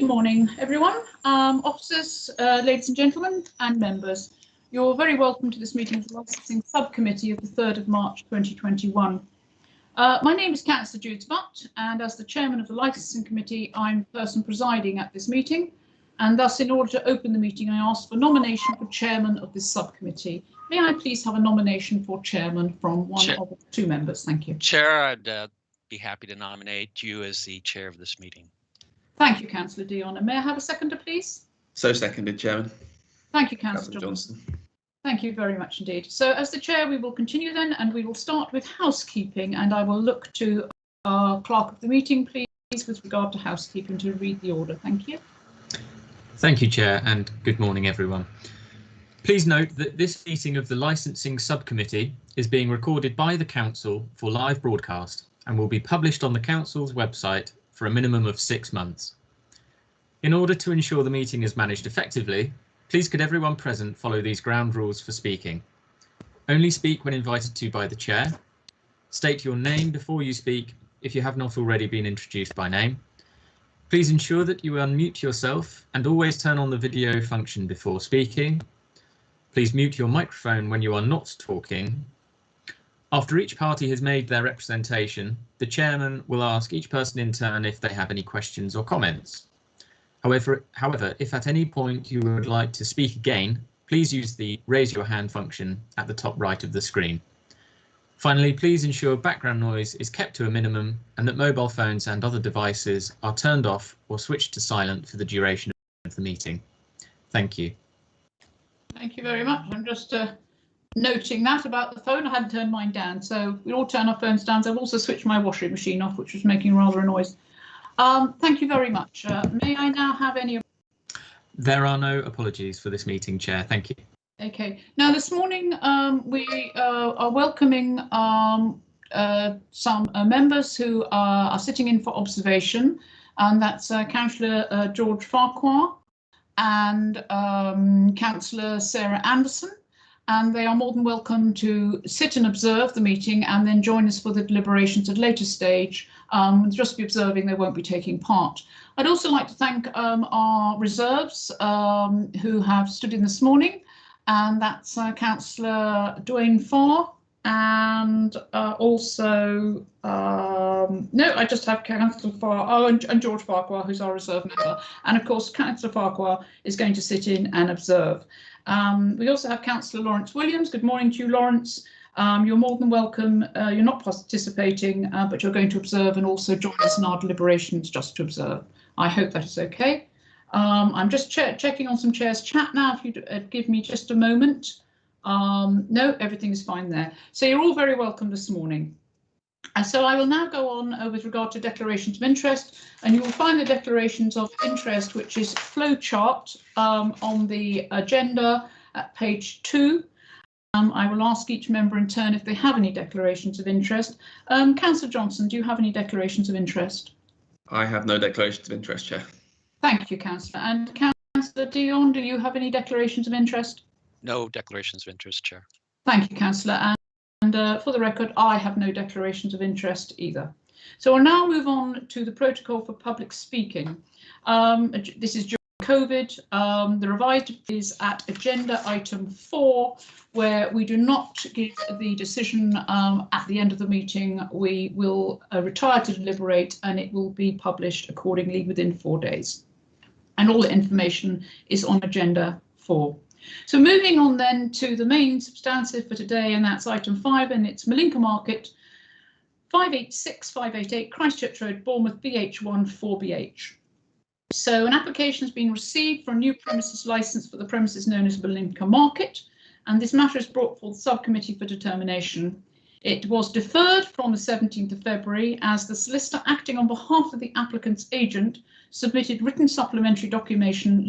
morning, everyone, officers, ladies and gentlemen, and members. You're very welcome to this meeting of the Licensing Subcommittee of the 3rd of March 2021. My name is Councillor Johnson, and as the Chairman of the Licensing Committee, I'm the person presiding at this meeting, and thus in order to open the meeting, I ask for nomination for Chairman of this subcommittee. May I please have a nomination for Chairman from one of the two members? Thank you. Chair, I'd be happy to nominate you as the chair of this meeting. Thank you, Councillor Dion. And may I have a seconder, please? So seconded, Chairman. Thank you, Councillor Johnson. Thank you very much indeed. So as the chair, we will continue then, and we will start with housekeeping, and I will look to our clerk of the meeting, please, with regard to housekeeping, to read the order. Thank you. Thank you, Chair, and good morning, everyone. Please note that this meeting of the Licensing Subcommittee is being recorded by the Council for live broadcast and will be published on the Council's website for a minimum of 6 months. In order to ensure the meeting is managed effectively, please could everyone present follow these ground rules for speaking. Only speak when invited to by the chair. State your name before you speak if you have not already been introduced by name. Please ensure that you unmute yourself and always turn on the video function before speaking. Please mute your microphone when you are not talking. After each party has made their representation, the chairman will ask each person in turn if they have any questions or comments. However, if at any point you would like to speak again, please use the raise your hand function at the top right of the screen. Finally, please ensure background noise is kept to a minimum and that mobile phones and other devices are turned off or switched to silent for the duration of the meeting. Thank you. Thank you very much. I'm just noting that about the phone. I hadn't turned mine down, so we all turn our phones down. So I've also switched my washing machine off, which was making rather a noise. Thank you very much. May I now have any? There are no apologies for this meeting, Chair. Thank you. Okay. Now this morning we are welcoming some members who are sitting in for observation, and that's Councillor George Farquhar and Councillor Sarah Anderson. And they are more than welcome to sit and observe the meeting and then join us for the deliberations at a later stage. Just be observing, they won't be taking part. I'd also like to thank our reserves who have stood in this morning, and that's Councillor Dwayne Farr and also, no, I just have Councillor Farr, and George Farquhar, who's our reserve member. And of course, Councillor Farquhar is going to sit in and observe. We also have Councillor Lawrence Williams. Good morning to you, Lawrence. You're more than welcome. You're not participating, but you're going to observe and also join us in our deliberations just to observe. I hope that is okay. I'm just checking on some chairs chat now, if you'd give me just a moment. No, everything is fine there. So you're all very welcome this morning. And so I will now go on with regard to declarations of interest, and you will find the declarations of interest, which is flowchart on the agenda at page 2. I will ask each member in turn if they have any declarations of interest. Councillor Johnson, do you have any declarations of interest? I have no declarations of interest, Chair. Thank you, Councillor. And Councillor Dion, do you have any declarations of interest? No declarations of interest, Chair. Thank you, Councillor. And for the record, I have no declarations of interest either. So I'll now move on to the protocol for public speaking. This is during COVID. The revised is at agenda item 4, where we do not give the decision at the end of the meeting. We will retire to deliberate, and it will be published accordingly within 4 days. And all the information is on agenda 4. So moving on then to the main substantive for today, and that's item 5, and it's Malinka Market, 586588 Christchurch Road, Bournemouth, BH1 4BH. So an application has been received for a new premises licence for the premises known as Malinka Market, and this matter is brought for the subcommittee for determination. It was deferred from the 17th of February as the solicitor acting on behalf of the applicant's agent submitted written supplementary documentation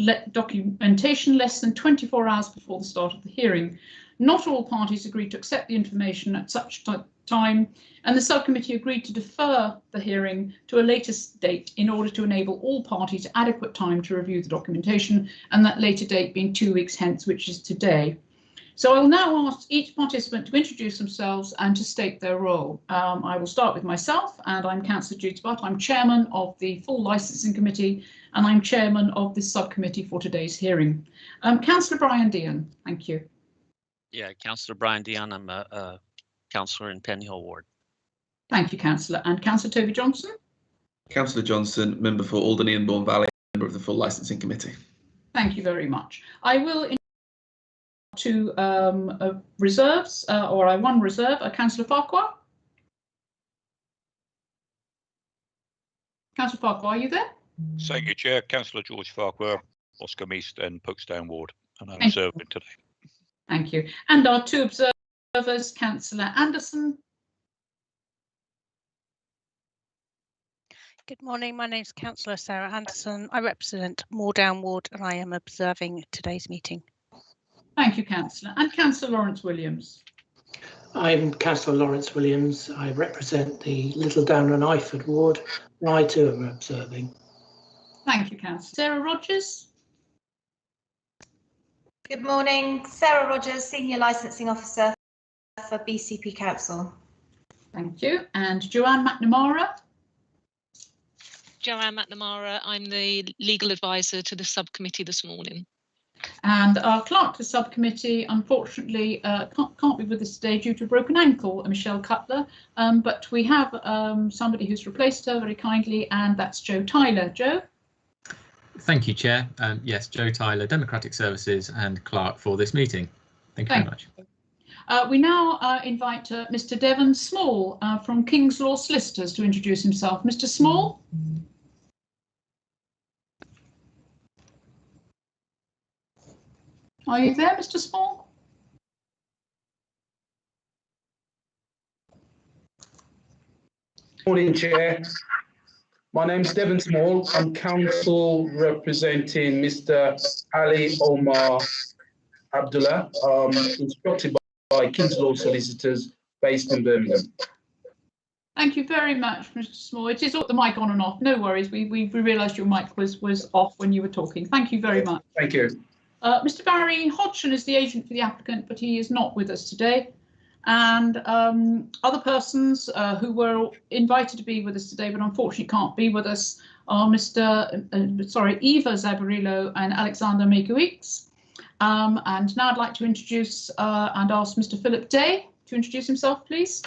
less than 24 hours before the start of the hearing. Not all parties agreed to accept the information at such time, and the subcommittee agreed to defer the hearing to a later date in order to enable all parties adequate time to review the documentation, and that later date being 2 weeks hence, which is today. So I will now ask each participant to introduce themselves and to state their role. I will start with myself, and I'm Councillor Jude Butt. I'm chairman of the full licensing committee, and I'm chairman of this subcommittee for today's hearing. Councillor Brian Dean, thank you. Yeah, Councillor Brian Dion. I'm a councillor in Penhill Ward. Thank you, Councillor. And Councillor Toby Johnson? Councillor Johnson, member for Alderney and Bourne Valley, member of the full licensing committee. Thank you very much. I will to reserves, or one reserve, Councillor Farquhar. Councillor Farquhar, are you there? Thank you, Chair. Councillor George Farquhar, Oscombe East and Puxdown Ward, and I'm observing today. Thank you. And our two observers, Councillor Anderson. Good morning. My name is Councillor Sarah Anderson. I represent Moordown Ward and I am observing today's meeting. Thank you, Councillor. And Councillor Lawrence Williams. I'm Councillor Lawrence Williams. I represent the Littledown and Iford Ward. I too am observing. Thank you, Councillor. Sarah Rogers. Good morning. Sarah Rogers, Senior Licensing Officer for BCP Council. Thank you. And Joanne McNamara. Joanne McNamara, I'm the legal advisor to the subcommittee this morning. And our clerk to the subcommittee, unfortunately, can't be with us today due to a broken ankle, Michelle Cutler, but we have somebody who's replaced her very kindly, and that's Joe Tyler. Joe? Thank you, Chair. Yes, Joe Tyler, Democratic Services and clerk for this meeting. Thank you very much. We now invite Mr. Devon Small from King's Law Solicitors to introduce himself. Mr. Small? Are you there, Mr. Small? Morning, Chair. My name's Devon Small. I'm counsel representing Mr. Ali Omar Abdullah, instructed by King's Law Solicitors based in Birmingham. Thank you very much, Mr. Small. It is the mic on and off. No worries. We realised your mic was off when you were talking. Thank you very much. Thank you. Mr. Barry Hodgson is the agent for the applicant, but he is not with us today. And other persons who were invited to be with us today, but unfortunately can't be with us, are Eva Zabarillo and Alexander Makewicz. And now I'd like to introduce and ask Mr. Philip Day to introduce himself, please.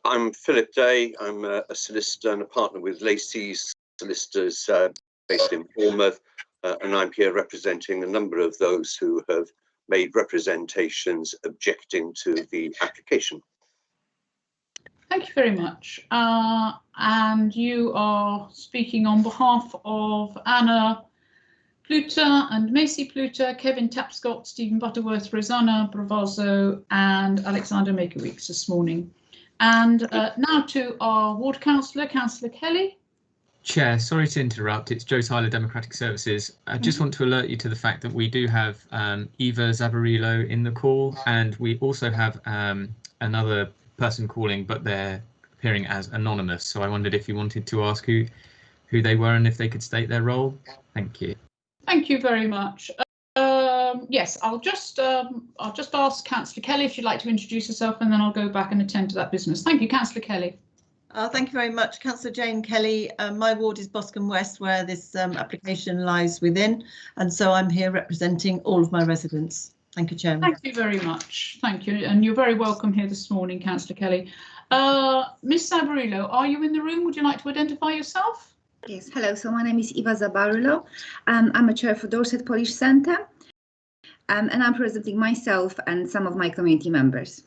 I'm Philip Day. I'm a solicitor and a partner with Lacey's Solicitors based in Bournemouth, and I'm here representing a number of those who have made representations objecting to the application. Thank you very much. And you are speaking on behalf of Anna Pluter and Macy Pluter, Kevin Tapscott, Stephen Butterworth, Rosanna Bravazzo and Alexander Makewicz this morning. And now to our ward councillor, Councillor Kelly. Chair, sorry to interrupt. It's Joe Tyler, Democratic Services. I just want to alert you to the fact that we do have Eva Zabarillo in the call, and we also have another person calling, but they're appearing as anonymous. So I wondered if you wanted to ask who they were and if they could state their role. Thank you. Thank you very much. Yes, I'll just ask Councillor Kelly if she'd like to introduce herself, and then I'll go back and attend to that business. Thank you, Councillor Kelly. Thank you very much, Councillor Jane Kelly. My ward is Boscombe West, where this application lies within, and so I'm here representing all of my residents. Thank you, Chairman. Thank you very much. Thank you, and you're very welcome here this morning, Councillor Kelly. Miss Zabarillo, are you in the room? Would you like to identify yourself? Yes, hello. So my name is Eva Zabarillo. I'm a chair for Dorset Polish Centre, and I'm representing myself and some of my community members.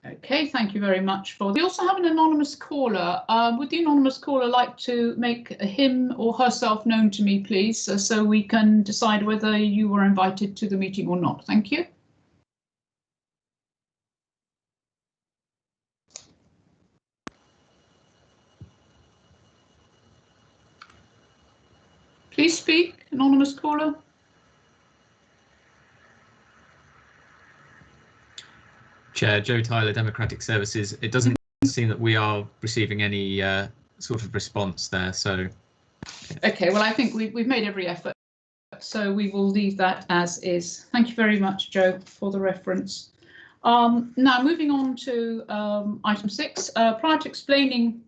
Okay, thank you very much. We also have an anonymous caller. Would the anonymous caller like to make him or herself known to me, please, so we can decide whether you were invited to the meeting or not? Thank you. Please speak, anonymous caller. Chair, Joe Tyler, Democratic Services. It doesn't seem that we are receiving any sort of response there. So, okay, well, I think we've made every effort So we will leave that as is. Thank you very much, Joe, for the reference. Now moving on to item 6, prior to explaining,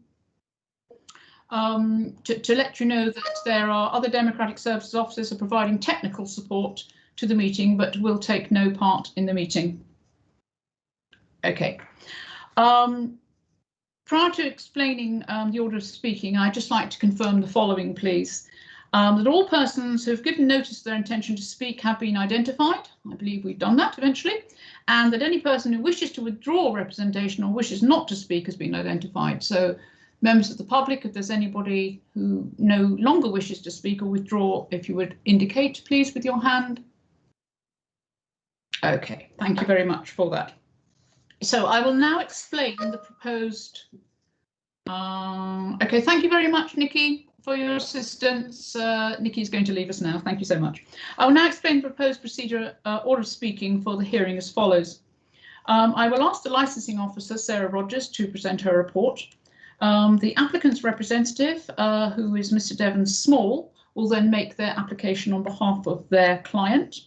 to let you know that there are other Democratic Services officers are providing technical support to the meeting, but will take no part in the meeting. Okay. Prior to explaining the order of speaking, I'd just like to confirm the following, please. That all persons who have given notice of their intention to speak have been identified. I believe we've done that eventually. And that any person who wishes to withdraw representation or wishes not to speak has been identified. So members of the public, if there's anybody who no longer wishes to speak or withdraw, if you would indicate, please, with your hand. OK, thank you very much for that. So I will now explain the proposed. OK, thank you very much, Nikki, for your assistance. Nikki is going to leave us now. Thank you so much. I will now explain the proposed procedure, order of speaking for the hearing as follows. I will ask the licensing officer, Sarah Rogers, to present her report. The applicant's representative, who is Mr. Devon Small, will then make their application on behalf of their client.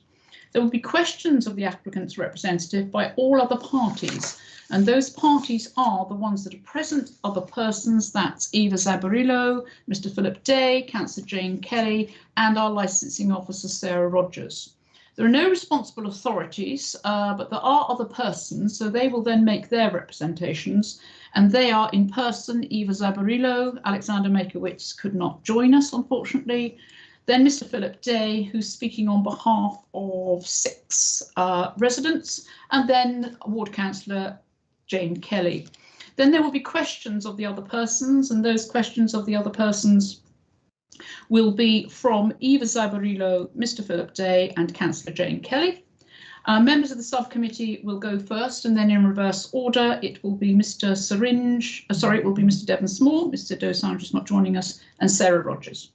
There will be questions of the applicant's representative by all other parties, and those parties are the ones that are present, other persons, that's Eva Zabarillo, Mr. Philip Day, Councillor Jane Kelly, and our licensing officer, Sarah Rogers. There are no responsible authorities, but there are other persons, so they will then make their representations, and they are in person Eva Zabarillo. Alexander Makowitz could not join us, unfortunately. Then Mr. Philip Day, who's speaking on behalf of 6 residents, and then Ward Councillor Jane Kelly. Then there will be questions of the other persons, and those questions of the other persons will be from Eva Zabarillo, Mr. Philip Day, and Councillor Jane Kelly. Members of the subcommittee will go first, and then in reverse order, it will be Mr. Syringe, it will be Mr. Devon Small, Mr. Dosanjh is not joining us, and Sarah Rogers.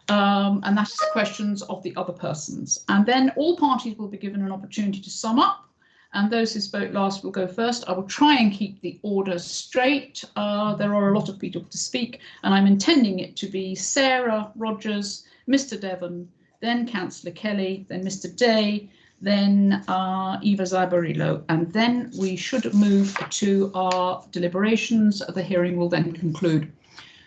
And that's questions of the other persons. And then all parties will be given an opportunity to sum up, and those who spoke last will go first. I will try and keep the order straight. There are a lot of people to speak, and I'm intending it to be Sarah Rogers, Mr. Devon, then Councillor Kelly, then Mr. Day, then Eva Zabarillo, and then we should move to our deliberations. The hearing will then conclude.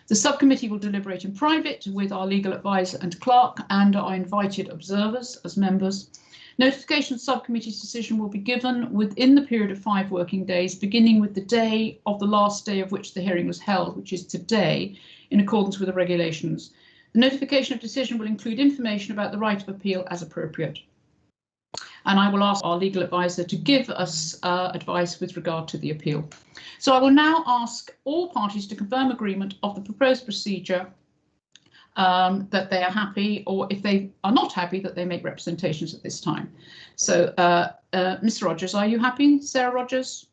The subcommittee will deliberate in private with our legal advisor and clerk and our invited observers as members. Notification of subcommittee's decision will be given within the period of 5 working days, beginning with the day of the last day of which the hearing was held, which is today, in accordance with the regulations. The notification of decision will include information about the right of appeal as appropriate. And I will ask our legal advisor to give us advice with regard to the appeal. So I will now ask all parties to confirm agreement of the proposed procedure, that they are happy, or if they are not happy, that they make representations at this time. So Mr. Rogers, are you happy? Sarah Rogers?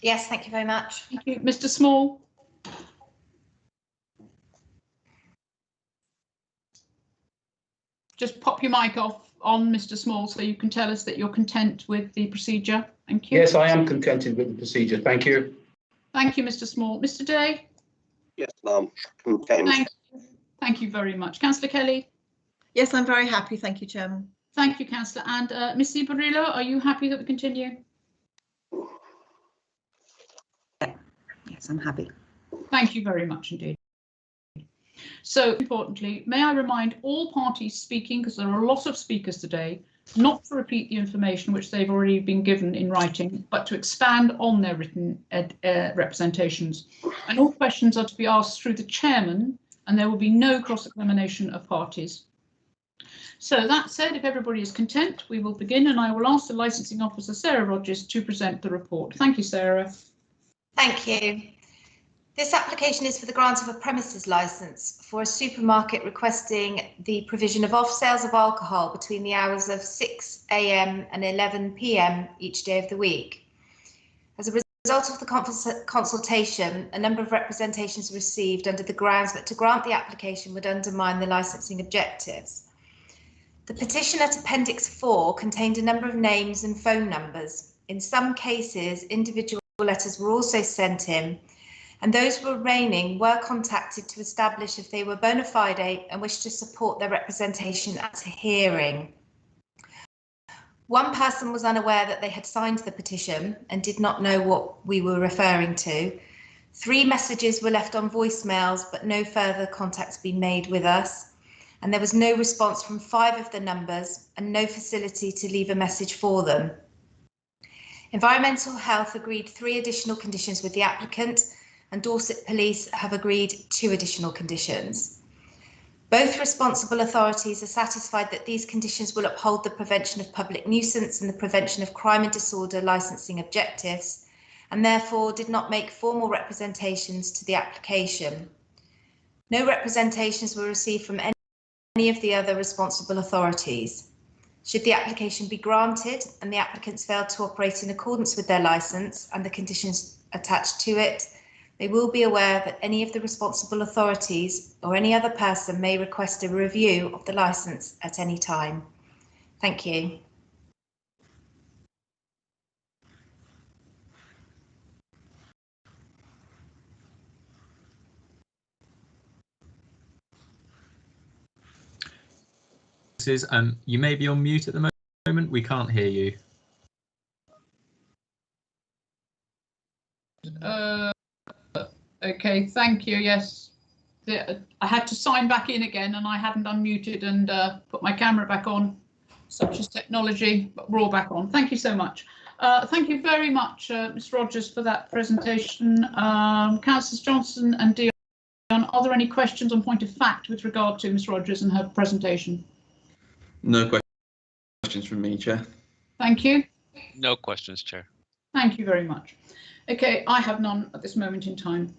Yes, thank you very much. Thank you. Mr. Small? Just pop your mic off on, Mr. Small, so you can tell us that you're content with the procedure. Thank you. Yes, I am contented with the procedure. Thank you. Thank you, Mr. Small. Mr. Day? Yes, ma'am. Content. Thank you very much. Councillor Kelly? Yes, I'm very happy. Thank you, Chairman. Thank you, Councillor. And Ms. Zabarillo, are you happy that we continue? Yes, I'm happy. Thank you very much indeed. So importantly, may I remind all parties speaking, because there are a lot of speakers today, not to repeat the information which they've already been given in writing, but to expand on their written representations. And all questions are to be asked through the chairman, and there will be no cross-examination of parties. So that said, if everybody is content, we will begin, and I will ask the licensing officer, Sarah Rogers, to present the report. Thank you, Sarah. Thank you. This application is for the grant of a premises licence for a supermarket requesting the provision of off-sales of alcohol between the hours of 6 AM and 11 PM each day of the week. As a result of the consultation, a number of representations were received under the grounds that to grant the application would undermine the licensing objectives. The petition at Appendix 4 contained a number of names and phone numbers. In some cases, individual letters were also sent in, and those remaining were contacted to establish if they were bona fide and wished to support their representation at a hearing. One person was unaware that they had signed the petition and did not know what we were referring to. 3 messages were left on voicemails, but no further contacts been made with us. And there was no response from 5 of the numbers and no facility to leave a message for them. Environmental Health agreed 3 additional conditions with the applicant, and Dorset Police have agreed 2 additional conditions. Both responsible authorities are satisfied that these conditions will uphold the prevention of public nuisance and the prevention of crime and disorder licensing objectives, and therefore did not make formal representations to the application. No representations were received from any of the other responsible authorities. Should the application be granted and the applicants fail to operate in accordance with their licence and the conditions attached to it, they will be aware that any of the responsible authorities or any other person may request a review of the licence at any time. Thank you. You may be on mute at the moment. We can't hear you. Okay, thank you. Yes, I had to sign back in again and I hadn't unmuted and put my camera back on, such as technology, but we're all back on. Thank you so much. Thank you very much, Ms. Rogers, for that presentation. Councillors Johnson and Dion, are there any questions on point of fact with regard to Ms. Rogers and her presentation? No questions from me, Chair. Thank you. No questions, Chair. Thank you very much. Okay, I have none at this moment in time.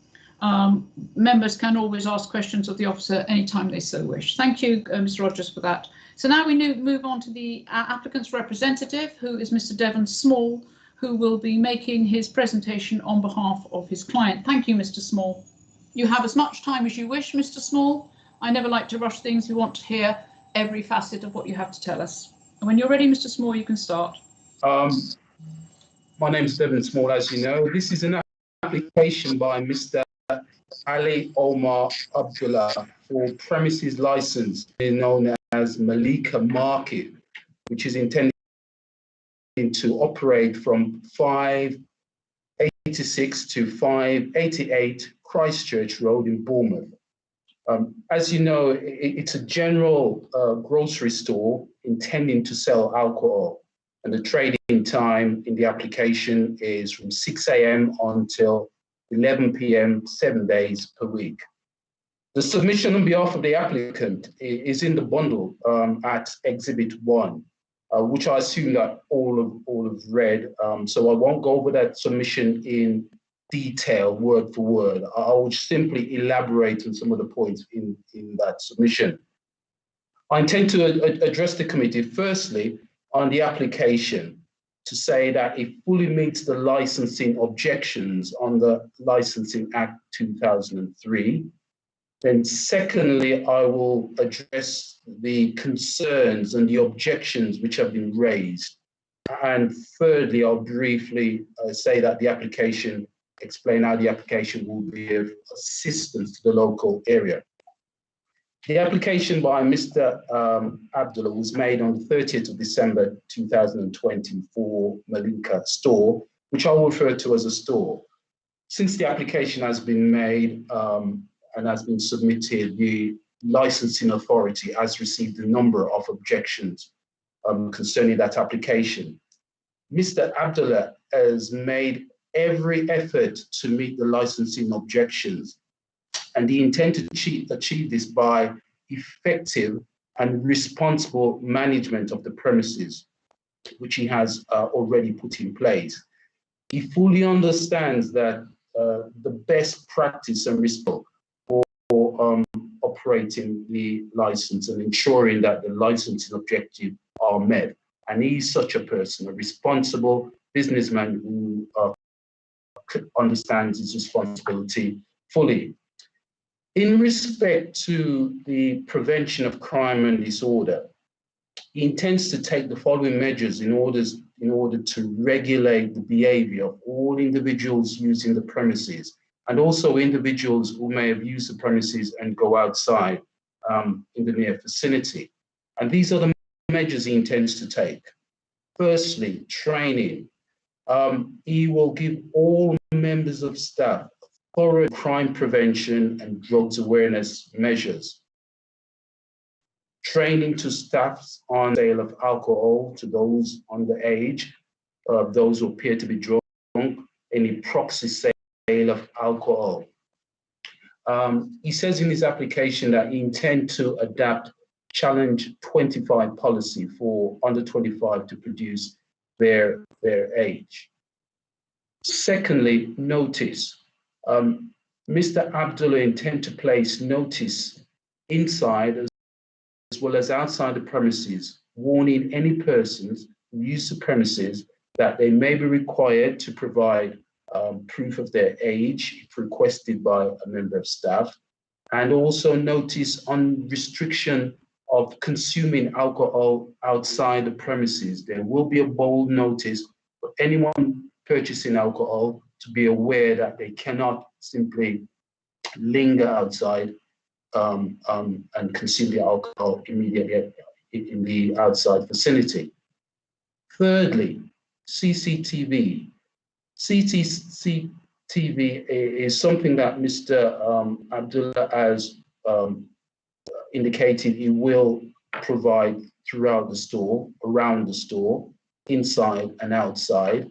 Members can always ask questions of the officer anytime they so wish. Thank you, Mr. Rogers, for that. So now we move on to the applicant's representative, who is Mr. Devon Small, who will be making his presentation on behalf of his client. Thank you, Mr. Small. You have as much time as you wish, Mr. Small. I never like to rush things. We want to hear every facet of what you have to tell us. And when you're ready, Mr. Small, you can start. My name is Devon Small, as you know. This is an application by Mr. Ali Omar Abdullah for premises license known as Malika Market, which is intended to operate from 586 to 588 Christchurch Road in Bournemouth. As you know, it's a general grocery store intending to sell alcohol, and the trading time in the application is from 6 a.m. until 11 p.m. 7 days per week. The submission on behalf of the applicant is in the bundle at Exhibit 1, which I assume that all have read. So I won't go over that submission in detail, word for word. I will simply elaborate on some of the points in that submission. I intend to address the committee firstly on the application to say that it fully meets the licensing objections on the Licensing Act 2003. Then secondly, I will address the concerns and the objections which have been raised. And thirdly, I'll briefly say that the application, explain how the application will be of assistance to the local area. The application by Mr. Abdullah was made on the 30th of December 2020 for Malika store, which I will refer to as a store. Since the application has been made and has been submitted, the licensing authority has received a number of objections concerning that application. Mr. Abdullah has made every effort to meet the licensing objections, and he intends to achieve this by effective and responsible management of the premises, which he has already put in place. He fully understands that the best practice and response for operating the license and ensuring that the licensing objectives are met. And he is such a person, a responsible businessman who understands his responsibility fully. In respect to the prevention of crime and disorder, he intends to take the following measures in order to regulate the behavior of all individuals using the premises and also individuals who may have used the premises and go outside in the near vicinity. And these are the measures he intends to take. Firstly, training. He will give all members of staff thorough crime prevention and drugs awareness measures. Training to staff on sale of alcohol to those underage, those who appear to be drunk, any proxy sale of alcohol. He says in his application that he intends to adapt Challenge 25 policy for under 25 to produce their age. Secondly, notice. Mr. Abdullah intends to place notice inside as well as outside the premises, warning any persons who use the premises that they may be required to provide proof of their age if requested by a member of staff, and also notice on restriction of consuming alcohol outside the premises. There will be a bold notice for anyone purchasing alcohol to be aware that they cannot simply linger outside and consume the alcohol immediately in the outside vicinity. Thirdly, CCTV. CCTV is something that Mr. Abdullah has indicated he will provide throughout the store, around the store, inside and outside.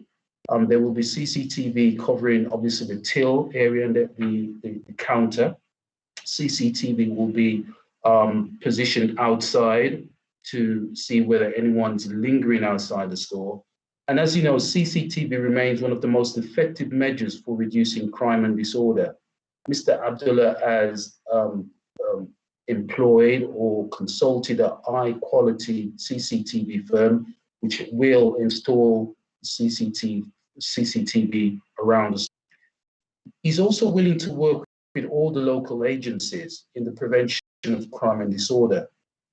There will be CCTV covering obviously the till area and the counter. CCTV will be positioned outside to see whether anyone's lingering outside the store. And as you know, CCTV remains one of the most effective measures for reducing crime and disorder. Mr. Abdullah has employed or consulted a high-quality CCTV firm which will install CCTV around the store. He's also willing to work with all the local agencies in the prevention of crime and disorder.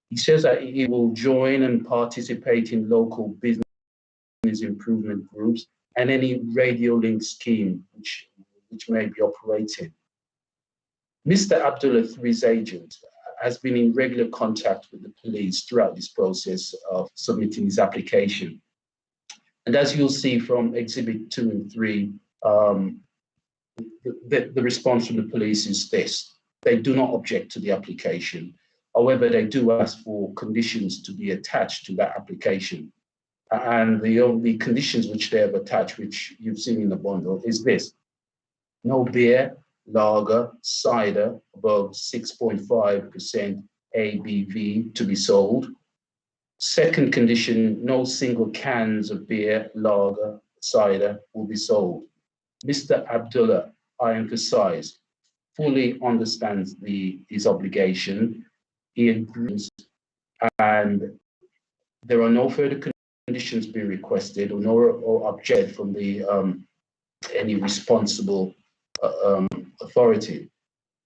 He says that he will join and participate in local business improvement groups and any radio link scheme which may be operating. Mr. Abdullah, through his agent, has been in regular contact with the police throughout this process of submitting his application. And as you'll see from Exhibit 2 and 3, the response from the police is this. They do not object to the application. However, they do ask for conditions to be attached to that application. And the only conditions which they have attached, which you've seen in the bundle, is this: no beer, lager, cider above 6.5% ABV to be sold. Second condition, no single cans of beer, lager, cider will be sold. Mr. Abdullah, I emphasize, fully understands his obligation. He agrees, and there are no further conditions being requested or object from any responsible authority.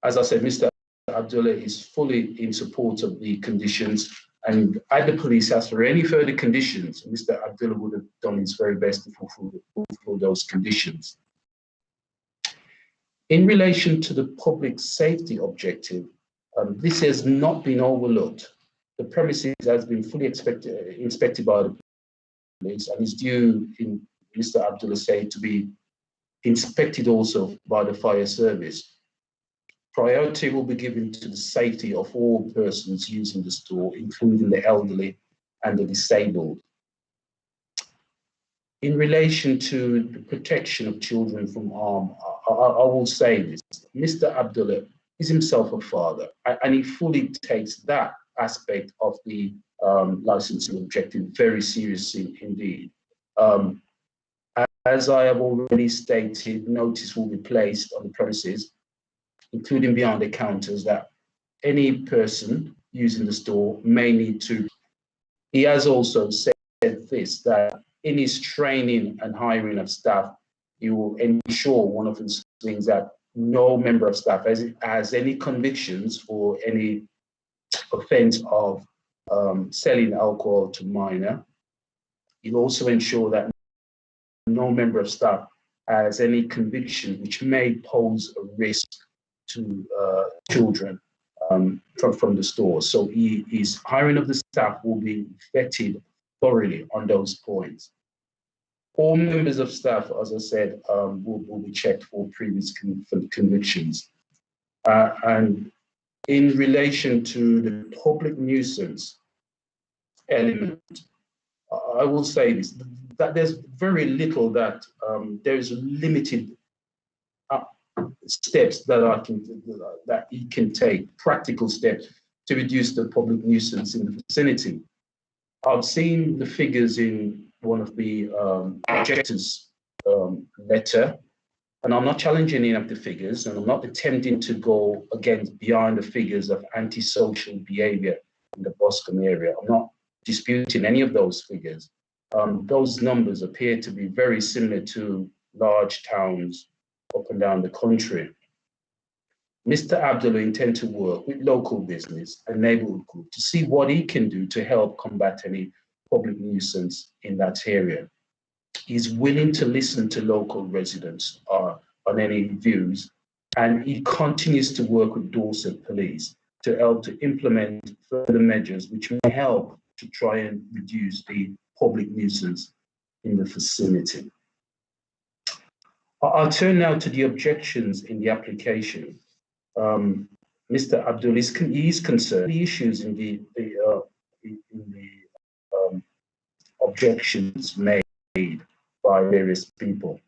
As I said, Mr. Abdullah is fully in support of the conditions, and had the police asked for any further conditions, Mr. Abdullah would have done his very best to fulfill those conditions. In relation to the public safety objective, this has not been overlooked. The premises has been fully inspected by the police and is due, in Mr. Abdullah said, to be inspected also by the fire service. Priority will be given to the safety of all persons using the store, including the elderly and the disabled. In relation to the protection of children from harm, I will say this: Mr. Abdullah is himself a father, and he fully takes that aspect of the licensing objective very seriously indeed. As I have already stated, notice will be placed on the premises, including behind the counters, that any person using the store may need to. He has also said this, that in his training and hiring of staff, he will ensure one of his things that no member of staff has any convictions for any offence of selling alcohol to minor. He'll also ensure that no member of staff as any conviction which may pose a risk to children from the store. So his hiring of the staff will be vetted thoroughly on those points. All members of staff, as I said, will be checked for previous convictions. And in relation to the public nuisance element, I will say this, that there's very little that there's limited steps that he can take, practical steps to reduce the public nuisance in the vicinity. I've seen the figures in one of the objectors letter, and I'm not challenging any of the figures, and I'm not attempting to go beyond the figures of antisocial behaviour in the Boscombe area. I'm not disputing any of those figures. Those numbers appear to be very similar to large towns up and down the country. Mr. Abdullah intends to work with local business and neighbourhood group to see what he can do to help combat any public nuisance in that area. He's willing to listen to local residents on any views, and he continues to work with Dorset Police to help to implement further measures which may help to try and reduce the public nuisance in the vicinity. I'll turn now to the objections in the application. Mr. Abdul is concerned the issues in the objections made by various people.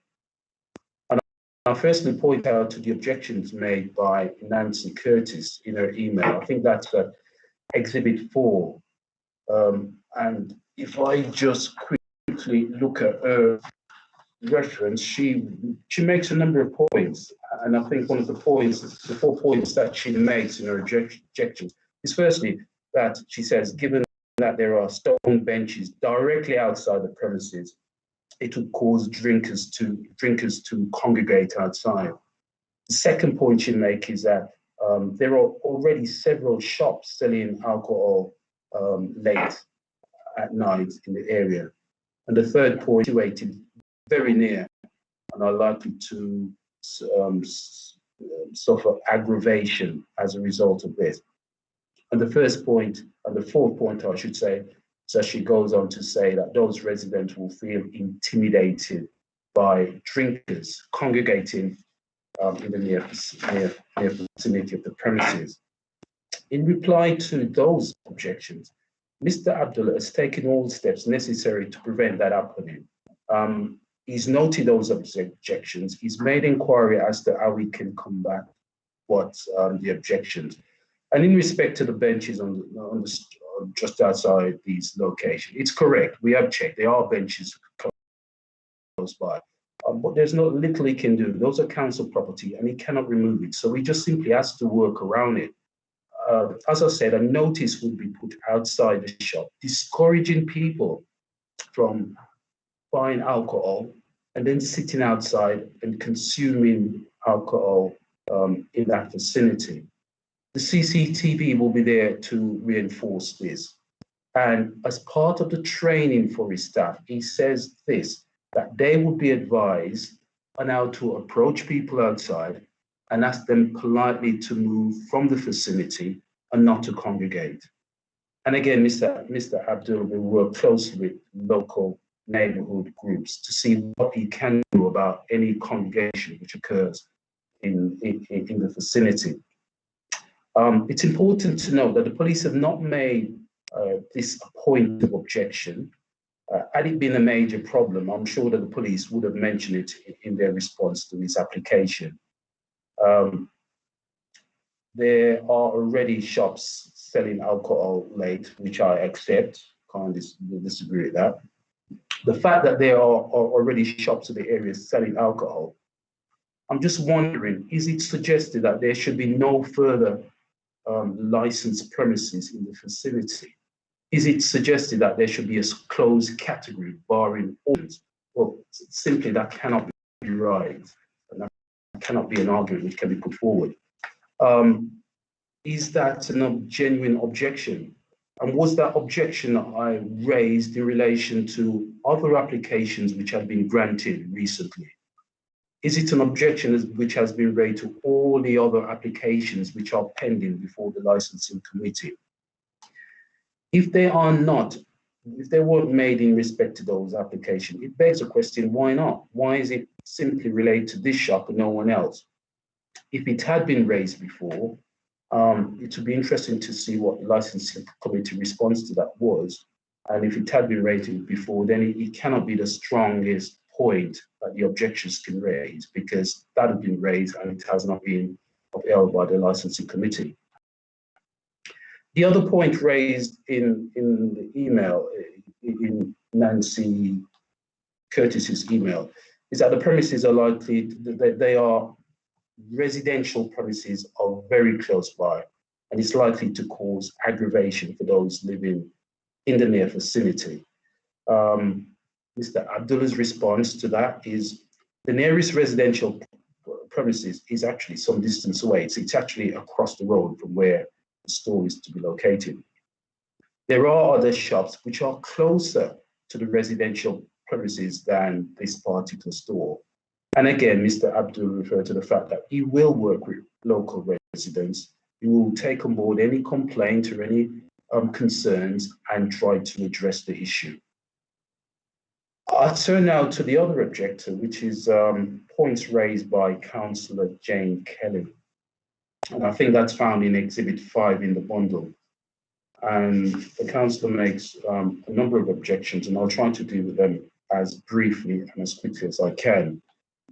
And I'll firstly point out to the objections made by Nancy Curtis in her email. I think that's Exhibit 4. And if I just quickly look at her reference, she makes a number of points, and I think one of the points, the 4 points that she makes in her objections is firstly that she says, given that there are stone benches directly outside the premises, it would cause drinkers to congregate outside. The second point she makes is that there are already several shops selling alcohol late at night in the area. And the third point, situated very near and are likely to suffer aggravation as a result of this. And the first point, and the fourth point, I should say, is that she goes on to say that those residents will feel intimidated by drinkers congregating in the near vicinity of the premises. In reply to those objections, Mr. Abdullah has taken all the steps necessary to prevent that happening. He's noted those objections. He's made inquiry as to how we can combat the objections. And in respect to the benches just outside these locations, it's correct. We have checked. There are benches close by, but there's not little he can do. Those are council property, and he cannot remove it. So he just simply has to work around it. As I said, a notice would be put outside the shop, discouraging people from buying alcohol and then sitting outside and consuming alcohol in that vicinity. The CCTV will be there to reinforce this. And as part of the training for his staff, he says this, that they will be advised on how to approach people outside and ask them politely to move from the vicinity and not to congregate. And again, Mr. Abdul will work closely with local neighborhood groups to see what he can do about any congregation which occurs in the vicinity. It's important to note that the police have not made this a point of objection. Had it been a major problem, I'm sure that the police would have mentioned it in their response to this application. There are already shops selling alcohol late, which I accept, can't disagree with that. The fact that there are already shops in the area selling alcohol, I'm just wondering, is it suggested that there should be no further licensed premises in the vicinity? Is it suggested that there should be a closed category barring orders? Well, simply that cannot be right, and that cannot be an argument which can be put forward. Is that a genuine objection? And was that objection that I raised in relation to other applications which have been granted recently? Is it an objection which has been raised to all the other applications which are pending before the licensing committee? If they are not, if they weren't made in respect to those applications, it begs the question, why not? Why is it simply related to this shop and no one else? If it had been raised before, it would be interesting to see what the licensing committee response to that was. And if it had been raised before, then it cannot be the strongest point that the objections can raise, because that had been raised and it has not been upheld by the licensing committee. The other point raised in the email, in Nancy Curtis's email, is that the premises are likely, they are residential premises are very close by, and it's likely to cause aggravation for those living in the near vicinity. Mr. Abdullah's response to that is the nearest residential premises is actually some distance away. It's actually across the road from where the store is to be located. There are other shops which are closer to the residential premises than this particular store. And again, Mr. Abdullah referred to the fact that he will work with local residents. He will take on board any complaint or any concerns and try to address the issue. I'll turn now to the other objector, which is points raised by Councillor Jane Kelly. And I think that's found in Exhibit 5 in the bundle. And the councillor makes a number of objections, and I'll try to deal with them as briefly and as quickly as I can.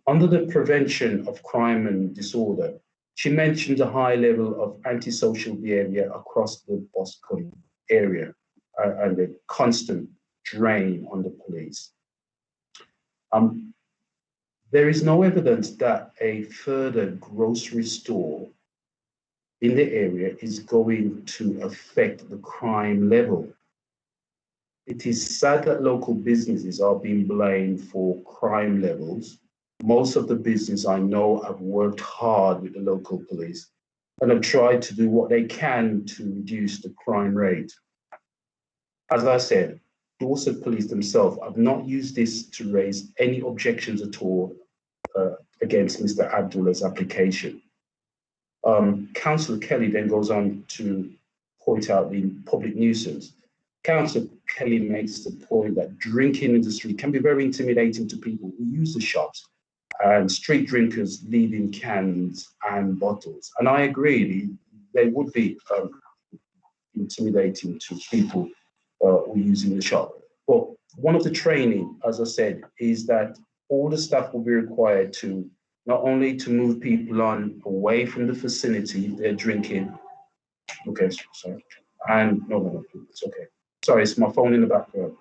Under the prevention of crime and disorder, she mentioned a high level of antisocial behaviour across the Boscombe area and a constant drain on the police. There is no evidence that a further grocery store in the area is going to affect the crime level. It is sad that local businesses are being blamed for crime levels. Most of the business I know have worked hard with the local police and have tried to do what they can to reduce the crime rate. As I said, Dorset Police themselves have not used this to raise any objections at all against Mr. Abdullah's application. Councillor Kelly then goes on to point out the public nuisance. Councillor Kelly makes the point that drinking in the street can be very intimidating to people who use the shops, and street drinkers leaving cans and bottles. And I agree, they would be intimidating to people who are using the shop. But one of the training, as I said, is that all the staff will be required to not only to move people on away from the vicinity if they're drinking. Okay, sorry. And no, it's okay. Sorry, it's my phone in the background.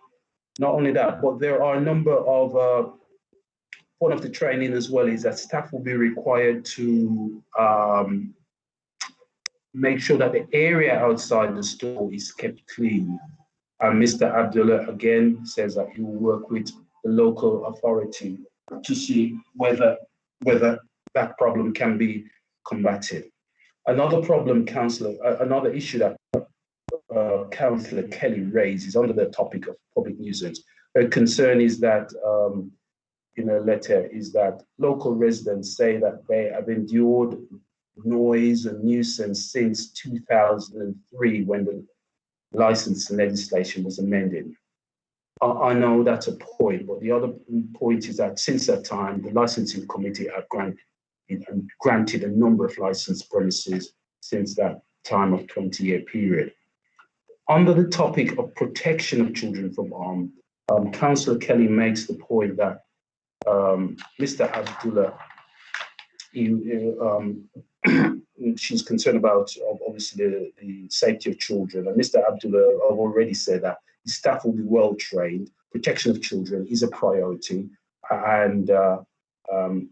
Not only that, but there are a number of, one of the training as well is that staff will be required to make sure that the area outside the store is kept clean. And Mr. Abdullah again says that he will work with the local authority to see whether that problem can be combated. Another problem, another issue that Councillor Kelly raises under the topic of public nuisance. Her concern is that, in a letter, is that local residents say that they have endured noise and nuisance since 2003 when the licensing legislation was amended. I know that's a point, but the other point is that since that time, the licensing committee have granted a number of licensed premises since that time of 20-year period. Under the topic of protection of children from harm, Councillor Kelly makes the point that Mr. Abdullah, she's concerned about obviously the safety of children, and Mr. Abdullah have already said that the staff will be well trained. Protection of children is a priority, and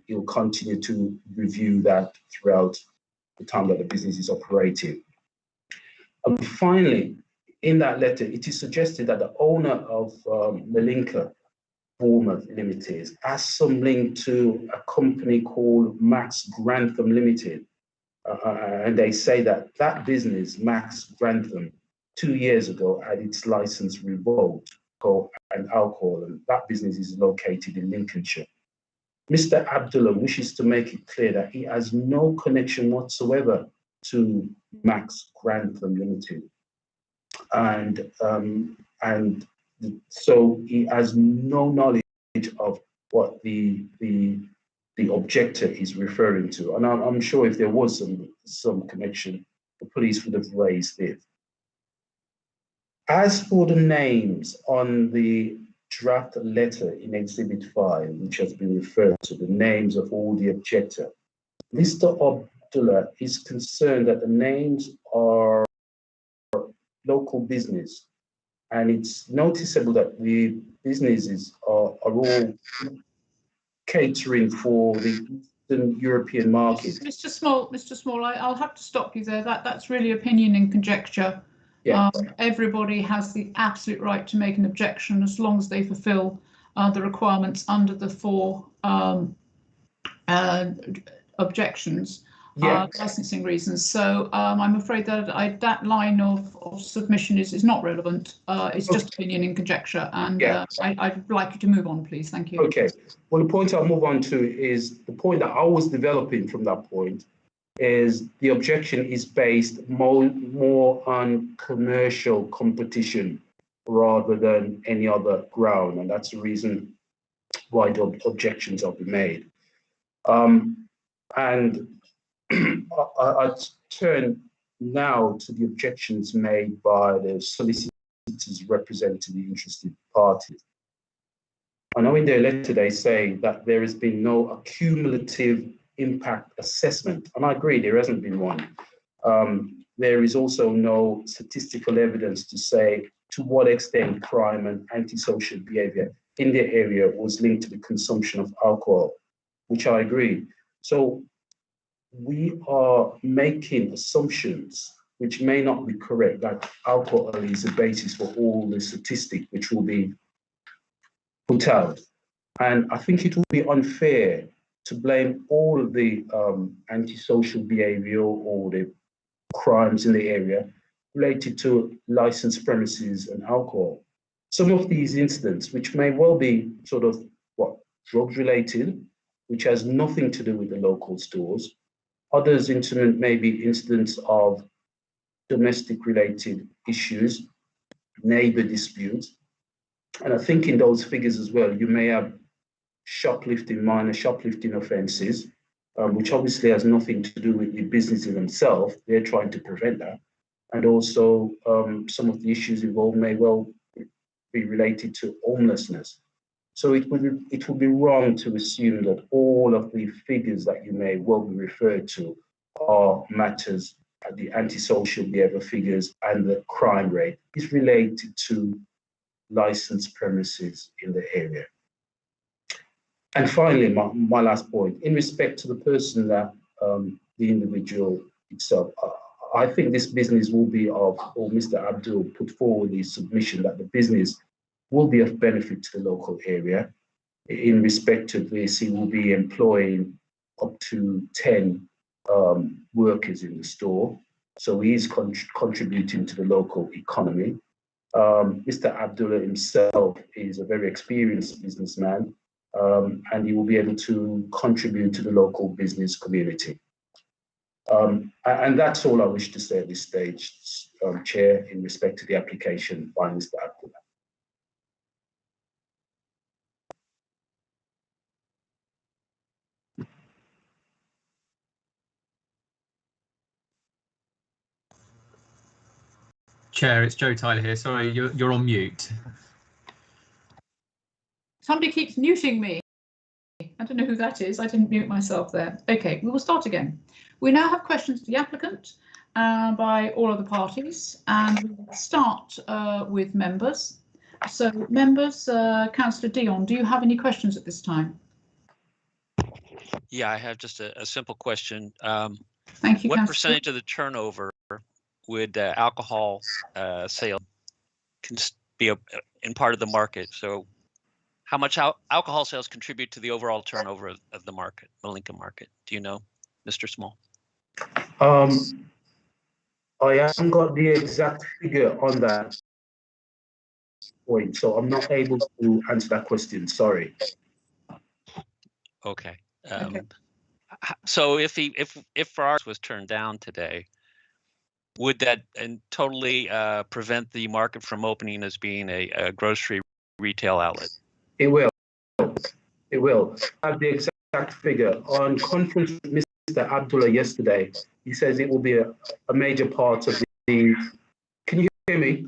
he'll continue to review that throughout the time that the business is operating. And finally, in that letter, it is suggested that the owner of Malinka Bournemouth Limited has some link to a company called Max Grantham Limited. And they say that that business, Max Grantham, 2 years ago had its license revoked for alcohol, and that business is located in Lincolnshire. Mr. Abdullah wishes to make it clear that he has no connection whatsoever to Max Grantham Limited, and so he has no knowledge of what the objector is referring to. And I'm sure if there was some connection, the police would have raised it. As for the names on the draft letter in Exhibit 5, which has been referred to, the names of all the objector, Mr. Abdullah is concerned that the names are local business, and it's noticeable that the businesses are all catering for the Eastern European market. Mr. Small, I'll have to stop you there. That's really opinion and conjecture. Yeah. Everybody has the absolute right to make an objection as long as they fulfil the requirements under the 4 objections, licensing reasons. So I'm afraid that that line of submission is not relevant. It's just opinion and conjecture, and I'd like you to move on, please. Thank you. Okay. Well, the point I'll move on to is the point that I was developing from that point is the objection is based more on commercial competition rather than any other ground, and that's the reason why the objections have been made. And I turn now to the objections made by the solicitors representing the interested parties. I know in their letter they say that there has been no accumulative impact assessment, and I agree there hasn't been one. There is also no statistical evidence to say to what extent crime and antisocial behaviour in the area was linked to the consumption of alcohol, which I agree. So we are making assumptions which may not be correct, that alcohol is the basis for all the statistics which will be put out. And I think it would be unfair to blame all of the antisocial behaviour or the crimes in the area related to licensed premises and alcohol. Some of these incidents, which may well be sort of drugs related, which has nothing to do with the local stores. Others may be incidents of domestic related issues, neighbour disputes. And I think in those figures as well, you may have shoplifting, minor shoplifting offences, which obviously has nothing to do with the businesses themselves. They're trying to prevent that. And also some of the issues involved may well be related to homelessness. So it would be wrong to assume that all of the figures that you may well be referred to are matters, the antisocial behaviour figures and the crime rate is related to licensed premises in the area. And finally, my last point, in respect to the person that the individual itself, I think this business will be or Mr. Abdul put forward the submission that the business will be of benefit to the local area. In respect to this, he will be employing up to 10 workers in the store. So he is contributing to the local economy. Mr. Abdullah himself is a very experienced businessman, and he will be able to contribute to the local business community. And that's all I wish to say at this stage, Chair, in respect to the application by Mr. Abdullah. Chair, it's Joe Tyler here. Sorry, you're on mute. Somebody keeps muting me. I don't know who that is. I didn't mute myself there. Okay, we will start again. We now have questions to the applicant by all of the parties, and we will start with members. So members, Councillor Dion, do you have any questions at this time? Yeah, I have just a simple question. Thank you, what Councillor. percentage of the turnover would alcohol sale be in part of the market? So how much alcohol sales contribute to the overall turnover of the market, the Lincoln market? Do you know, Mr. Small? I haven't got the exact figure on that point, so I'm not able to answer that question, sorry. Okay. Okay. So if ours was turned down today, would that totally prevent the market from opening as being a grocery retail outlet? It will. It will. I have the exact figure. On conference with Mr. Abdullah yesterday, he says it will be a major part of the. Can you hear me?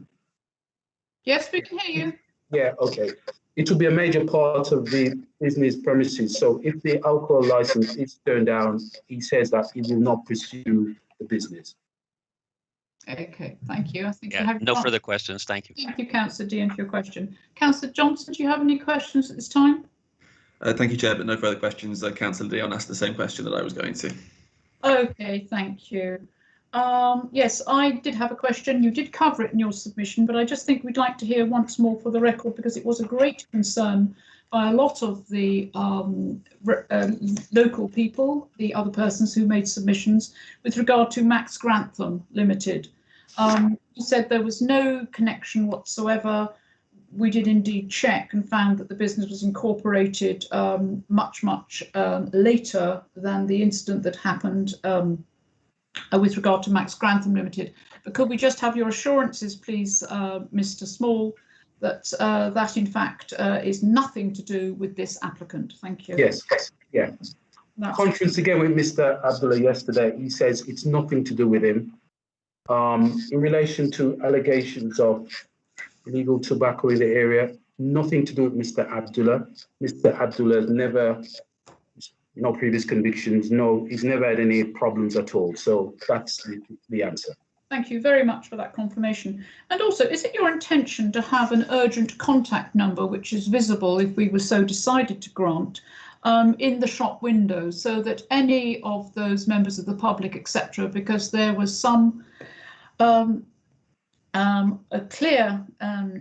Yes, we can hear you. Yeah, okay. It will be a major part of the business premises. So if the alcohol license is turned down, he says that he will not pursue the business. Okay, thank you. I think you Yeah, have no further questions. Thank you. Thank you, Councillor Dean, for your question. Councillor Johnson, do you have any questions at this time? Thank you, Chair, but no further questions. Councillor Dion asked the same question that I was going to. Okay, thank you. Yes, I did have a question. You did cover it in your submission, but I just think we'd like to hear once more for the record, because it was a great concern by a lot of the local people, the other persons who made submissions, with regard to Max Grantham Limited. You said there was no connection whatsoever. We did indeed check and found that the business was incorporated much later than the incident that happened with regard to Max Grantham Limited. But could we just have your assurances, please, Mr. Small, that that in fact is nothing to do with this applicant? Thank you. Yes, yeah. Conference again with Mr. Abdullah yesterday, he says it's nothing to do with him. In relation to allegations of illegal tobacco in the area, nothing to do with Mr. Abdullah. Mr. Abdullah has never, no previous convictions, no, he's never had any problems at all. So that's the answer. Thank you very much for that confirmation. And also, is it your intention to have an urgent contact number which is visible if we were so decided to grant in the shop window, so that any of those members of the public, etc., because there was some a clear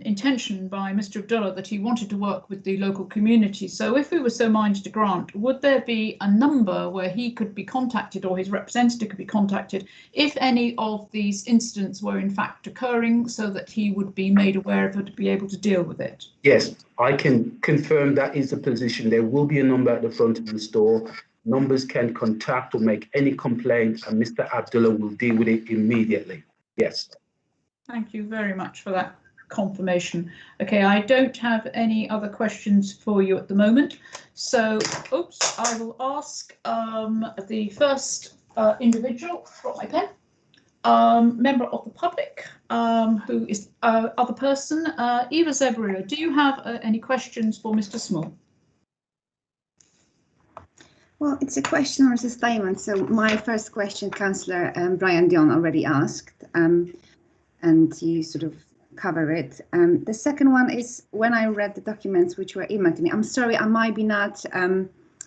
intention by Mr. Abdullah that he wanted to work with the local community. So if we were so minded to grant, would there be a number where he could be contacted, or his representative could be contacted, if any of these incidents were in fact occurring, so that he would be made aware of it to be able to deal with it? Yes, I can confirm that is the position. There will be a number at the front of the store. Numbers can contact or make any complaint, and Mr. Abdullah will deal with it immediately. Yes. Thank you very much for that confirmation. Okay, I don't have any other questions for you at the moment. So, I will ask the first individual, got my pen, member of the public, who is other person, Eva Zebria. Do you have any questions for Mr. Small? Well, it's a question or it's a statement. So my first question, Councillor Brian Dion already asked. And you sort of cover it. The second one is, when I read the documents which were emailed to me, I'm sorry, I might be not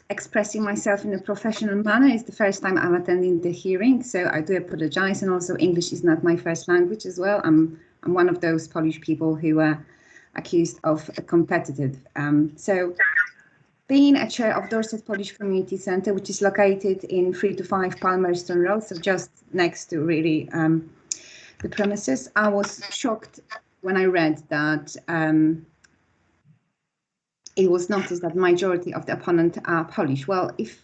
expressing myself in a professional manner. It's the first time I'm attending the hearing, so I do apologize. And also, English is not my first language as well. I'm one of those Polish people who are accused of competitive. So being a chair of Dorset Polish Community Centre, which is located in 3 to 5 Palmerston Road, so just next to really the premises, I was shocked when I read that it was noticed that majority of the opponents are Polish. Well, if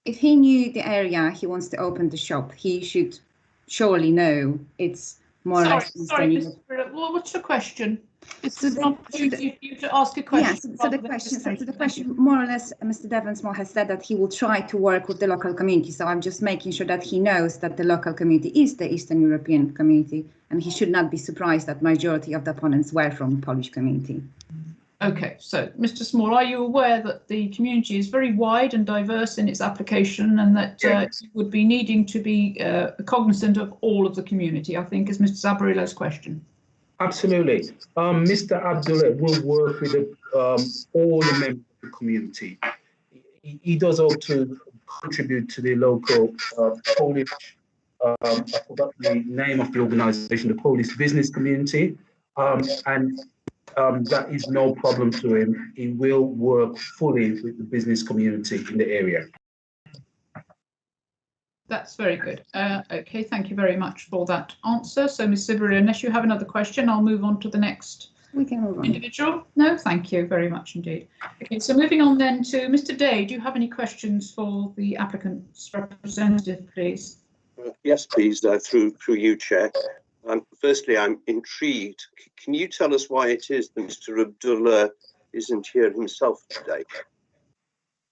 he knew the area he wants to open the shop, he should surely know it's more or less. Sorry, well, what's the question? This is not you to ask a question. Yes, so the question, more or less, Mr. Devonsmore has said that he will try to work with the local community. So I'm just making sure that he knows that the local community is the Eastern European community, and he should not be surprised that majority of the opponents were from the Polish community. Okay, so Mr. Small, are you aware that the community is very wide and diverse in its application, and that you would be needing to be cognizant of all of the community, I think, is Mr. Zabarilla's question. Absolutely. Mr. Abdullah will work with all the members of the community. He does hope to contribute to the local Polish, I forgot the name of the organisation, the Polish business community, and that is no problem to him. He will work fully with the business community in the area. That's very good. Okay, thank you very much for that answer. So, Ms. Siberia, unless you have another question, I'll move on to the next We can move on. Individual? No, thank you very much indeed. Okay, so moving on then to Mr. Day. Do you have any questions for the applicant's representative, please? Yes, please, through you, Chair. Firstly, I'm intrigued. Can you tell us why it is that Mr. Abdullah isn't here himself today?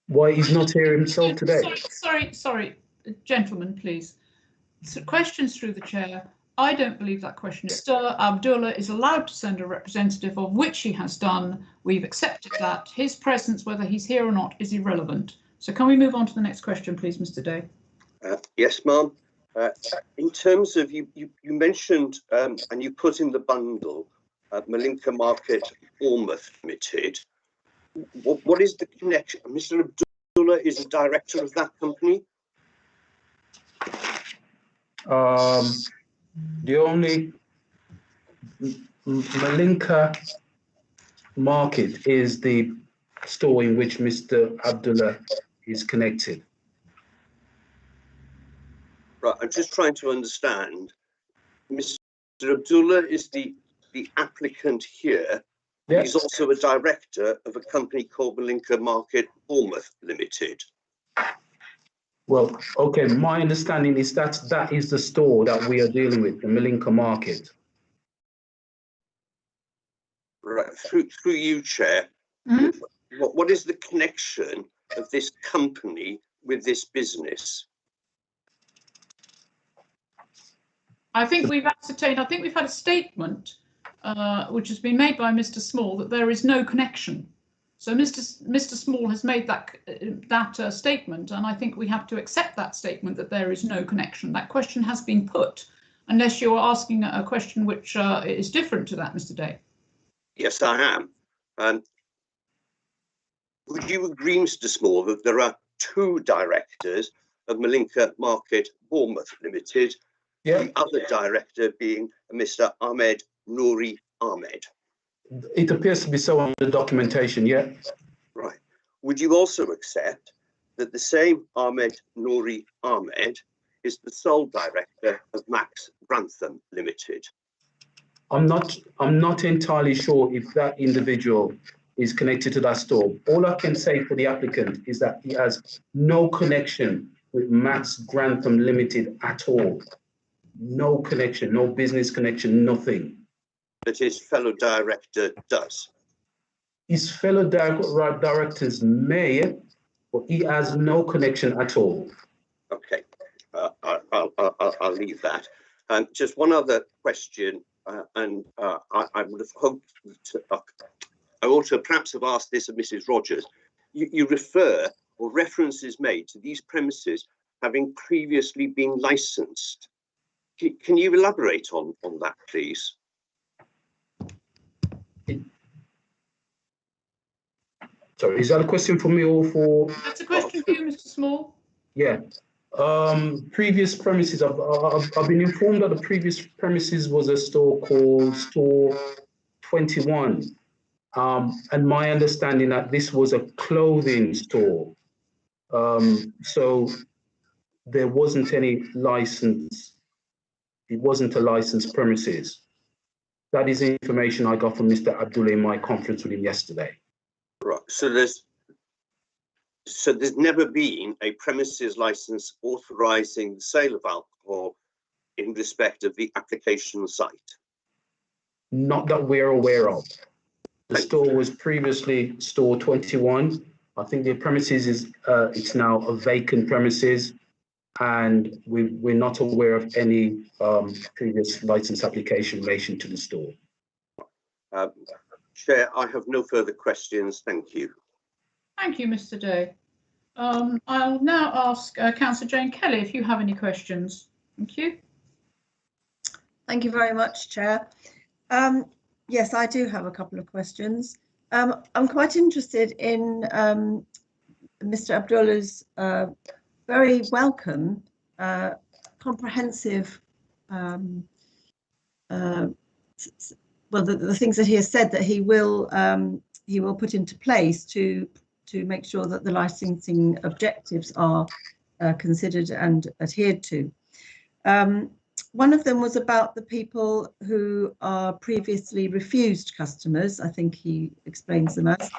Why he's not here himself today? Sorry, gentlemen, please. So questions through the chair. I don't believe that question. Mr. Abdullah is allowed to send a representative, of which he has done. We've accepted that. His presence, whether he's here or not, is irrelevant. So can we move on to the next question, please, Mr. Day? Yes, ma'am. In terms of, you mentioned and you put in the bundle, Malinka Market Bournemouth Limited. What is the connection? Mr. Abdullah is a director of that company? The only Malinka Market is the store in which Mr. Abdullah is connected. Right, I'm just trying to understand. Mr. Abdullah is the applicant here. Yes. He's also a director of a company called Malinka Market Bournemouth Limited. Well, okay, my understanding is that is the store that we are dealing with, the Malinka Market. Right, through you, Chair. Mm-hmm. What is the connection of this company with this business? I think we've ascertained, I think we've had a statement which has been made by Mr. Small that there is no connection. So Mr. Small has made that statement, and I think we have to accept that statement that there is no connection. That question has been put, unless you're asking a question which is different to that, Mr. Day. Yes, I am. Would you agree, Mr. Small, that there are two directors of Malinka Market Bournemouth Limited, the other director being Mr. Ahmed Nouri Ahmed? It appears to be so on the documentation, yeah. Right. Would you also accept that the same Ahmed Nouri Ahmed is the sole director of Max Grantham Limited? I'm not entirely sure if that individual is connected to that store. All I can say for the applicant is that he has no connection with Max Grantham Limited at all. No connection, no business connection, nothing. That his fellow director does? His fellow directors may, but he has no connection at all. Okay, I'll leave that. Just one other question, and I would have hoped to, I ought to perhaps have asked this of Mrs. Rogers. You refer, or reference is made to these premises having previously been licensed. Can you elaborate on that, please? Sorry, is that a question for me or for? That's a question for you, Mr. Small. Yeah. Previous premises, I've been informed that the previous premises was a store called Store 21. And my understanding that this was a clothing store. So there wasn't any license. It wasn't a licensed premises. That is the information I got from Mr. Abdullah in my conference with him yesterday. Right. So there's never been a premises license authorising the sale of alcohol in respect of the application site? Not that we're aware of. The store was previously Store 21. I think the premises is it's now a vacant premises, and we're not aware of any previous license application in relation to the store. Chair, I have no further questions. Thank you. Thank you, Mr. Day. I'll now ask Councillor Jane Kelly if you have any questions. Thank you. Thank you very much, Chair. Yes, I do have a couple of questions. I'm quite interested in Mr. Abdullah's very welcome, comprehensive, well, the things that he has said that he will put into place to make sure that the licensing objectives are considered and adhered to. one of them was about the people who are previously refused customers. I think he explains them as.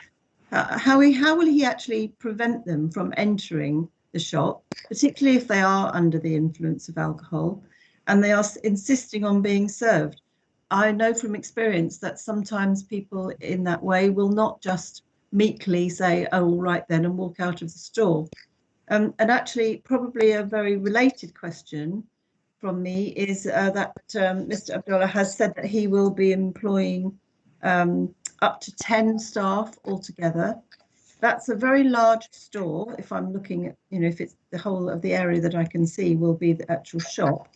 How will he actually prevent them from entering the shop, particularly if they are under the influence of alcohol and they are insisting on being served? I know from experience that sometimes people in that way will not just meekly say, oh, all right then, and walk out of the store. And actually, probably a very related question from me is that Mr. Abdullah has said that he will be employing up to 10 staff altogether. That's a very large store. If I'm looking at, if it's the whole of the area that I can see will be the actual shop.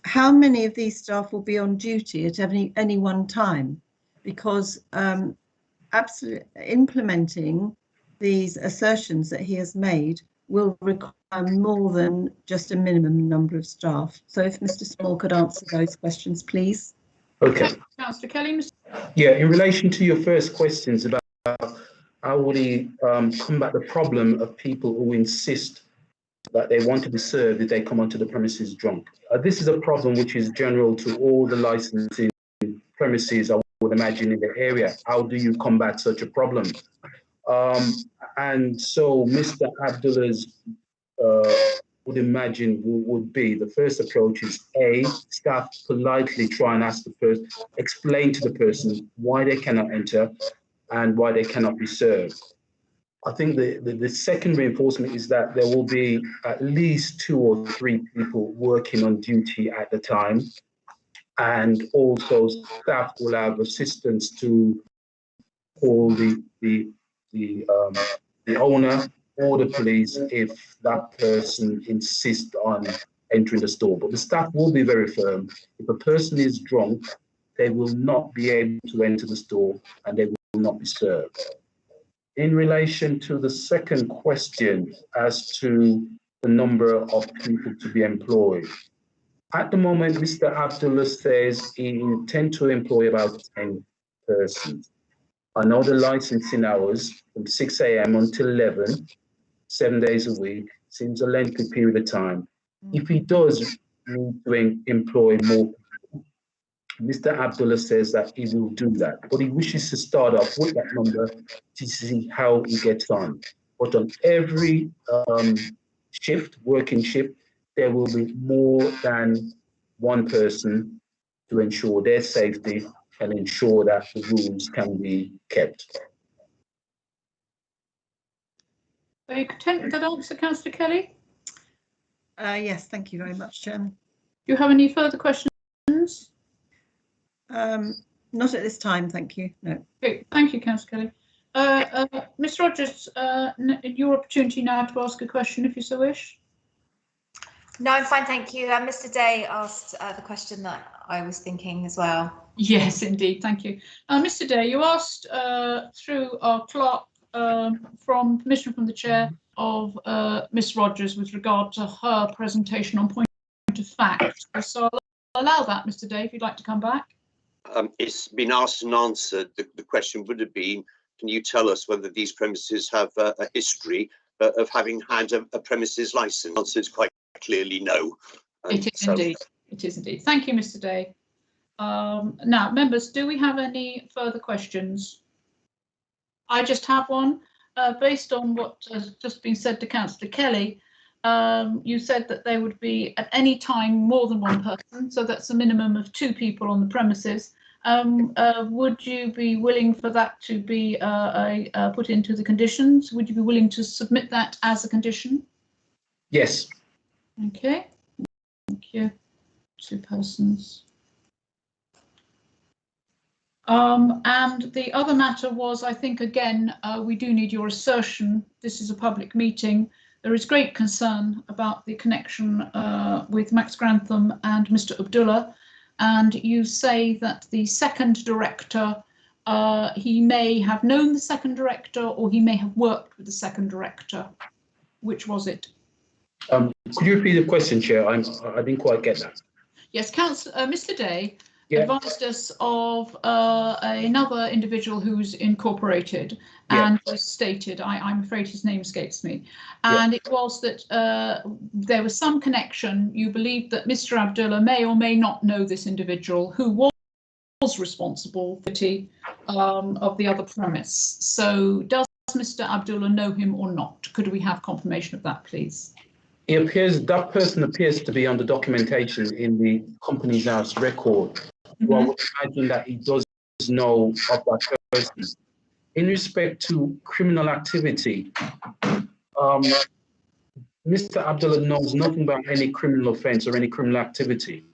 How many of these staff will be on duty at any one time? Because absolutely implementing these assertions that he has made will require more than just a minimum number of staff. So if Mr. Small could answer those questions, please. Okay. Councillor Kelly. Yeah, in relation to your first questions about how will he combat the problem of people who insist that they want to be served if they come onto the premises drunk. This is a problem which is general to all the licensing premises, I would imagine, in the area. How do you combat such a problem? And so Mr. Abdullah's would imagine would be the first approach is A, staff politely try and ask the person, explain to the person why they cannot enter and why they cannot be served. I think the second reinforcement is that there will be at least 2 or 3 people working on duty at the time, and also staff will have assistance to call the owner or the police if that person insists on entering the store. But the staff will be very firm. If a person is drunk, they will not be able to enter the store and they will not be served. In relation to the second question as to the number of people to be employed, at the moment, Mr. Abdullah says he intends to employ about 10 persons. I know the licensing hours from 6 a.m. until 11, 7 days a week, seems a lengthy period of time. If he does need to employ more people, Mr. Abdullah says that he will do that, but he wishes to start off with that number to see how he gets on. But on every working shift, there will be more than one person to ensure their safety and ensure that the rules can be kept. Are you content with that answer, Councillor Kelly? Yes, thank you very much, Chairman. Do you have any further questions? Not at this time, thank you. No. Okay, thank you, Councillor Kelly. Ms. Rogers, your opportunity now to ask a question, if you so wish. No, I'm fine, thank you. Mr. Day asked the question that I was thinking as well. Yes, indeed, thank you. Mr. Day, you asked through our clerk from permission from the chair of Ms. Rogers with regard to her presentation on point of fact. So I'll allow that, Mr. Day, if you'd like to come back. It's been asked and answered. The question would have been, can you tell us whether these premises have a history of having had a premises license? The answer is quite clearly no. It is indeed. It is indeed. Thank you, Mr. Day. Now, members, do we have any further questions? I just have one. Based on what has just been said to Councillor Kelly, you said that there would be at any time more than one person, so that's a minimum of 2 people on the premises. Would you be willing for that to be put into the conditions? Would you be willing to submit that as a condition? Yes. Okay, thank you. 2 persons. And the other matter was, I think, again, we do need your assertion. This is a public meeting. There is great concern about the connection with Max Grantham and Mr. Abdullah. And you say that the second director, he may have known the second director or he may have worked with the second director. Which was it? Could you repeat the question, Chair? I didn't quite get that. Yes, Mr. Day, advised us of another individual who's incorporated and was stated, I'm afraid his name escapes me, and it was that there was some connection. You believed that Mr. Abdullah may or may not know this individual who was responsible for the of the other premise. So does Mr. Abdullah know him or not? Could we have confirmation of that, please? It appears that person appears to be on the documentation in the Companies House record. So I would imagine that he does know of that person. In respect to criminal activity, Mr. Abdullah knows nothing about any criminal offence or any criminal activity.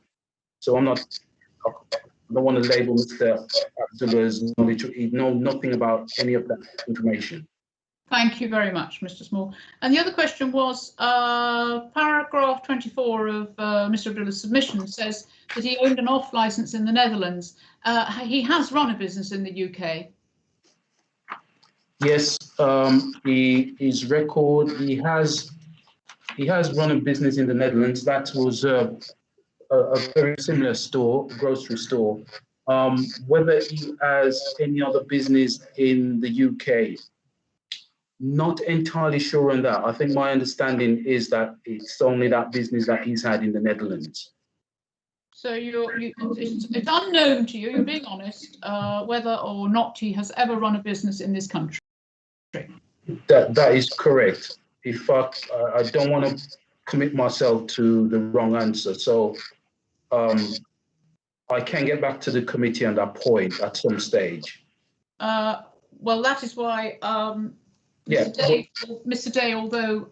So I don't want to label Mr. Abdullah's knowledge. He knows nothing about any of that information. Thank you very much, Mr. Small. And the other question was, paragraph 24 of Mr. Abdullah's submission says that he owned an off licence in the Netherlands. He has run a business in the UK. Yes, his record, he has run a business in the Netherlands. That was a very similar store, grocery store. Whether he has any other business in the UK, not entirely sure on that. I think my understanding is that it's only that business that he's had in the Netherlands. So it's unknown to you, you're being honest, whether or not he has ever run a business in this country. That is correct. In fact, I don't want to commit myself to the wrong answer. So I can get back to the committee on that point at some stage. Well, that is why Mr. Day, although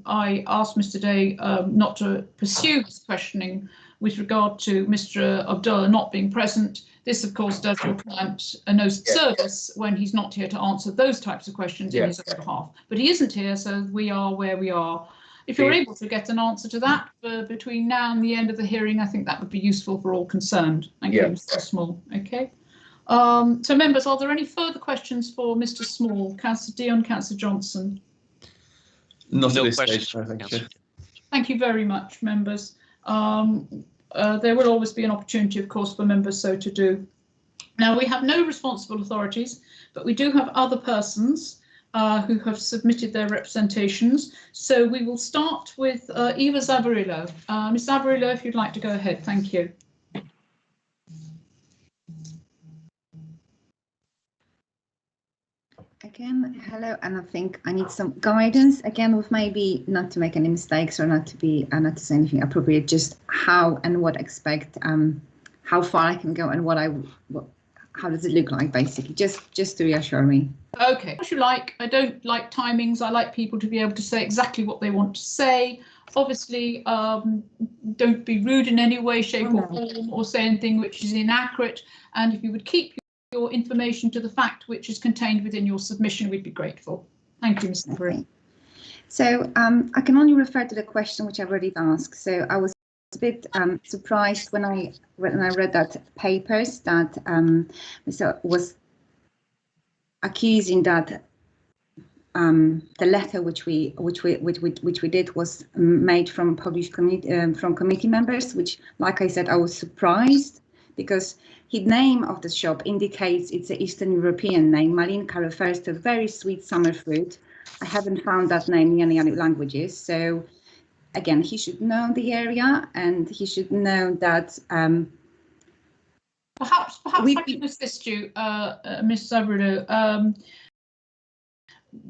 I asked Mr. Day not to pursue this questioning with regard to Mr. Abdullah not being present, this of course does your client a no service when he's not here to answer those types of questions in his own behalf. But he isn't here, so we are where we are. If you're able to get an answer to that between now and the end of the hearing, I think that would be useful for all concerned. Thank you, Mr. Small. Okay. So members, are there any further questions for Mr. Small? Councillor Dion, Councillor Johnson? Not No at this questions, stage, thank you. Thank you very much, members. There will always be an opportunity, of course, for members so to do. Now, we have no responsible authorities, but we do have other persons who have submitted their representations. So we will start with Eva Zabarillo. Ms. Zabarillo, if you'd like to go ahead, thank you. Again, hello, and I think I need some guidance again with maybe not to make any mistakes or not to say anything appropriate, just how and what expect, how far I can go and how does it look like, basically, just to reassure me. Okay, what you like. I don't like timings. I like people to be able to say exactly what they want to say. Obviously, don't be rude in any way, shape or form, or say anything which is inaccurate. And if you would keep your information to the fact which is contained within your submission, we'd be grateful. Thank you, Mr. Green. So I can only refer to the question which I've already asked. So I was a bit surprised when I read that papers that Mr. was accusing that the letter which we did was made from published committee members, which, like I said, I was surprised because the name of the shop indicates it's an Eastern European name. Malinka refers to very sweet summer fruit. I haven't found that name in any other languages. So again, he should know the area and he should know that. Perhaps I can assist you, Ms. Zabarillo.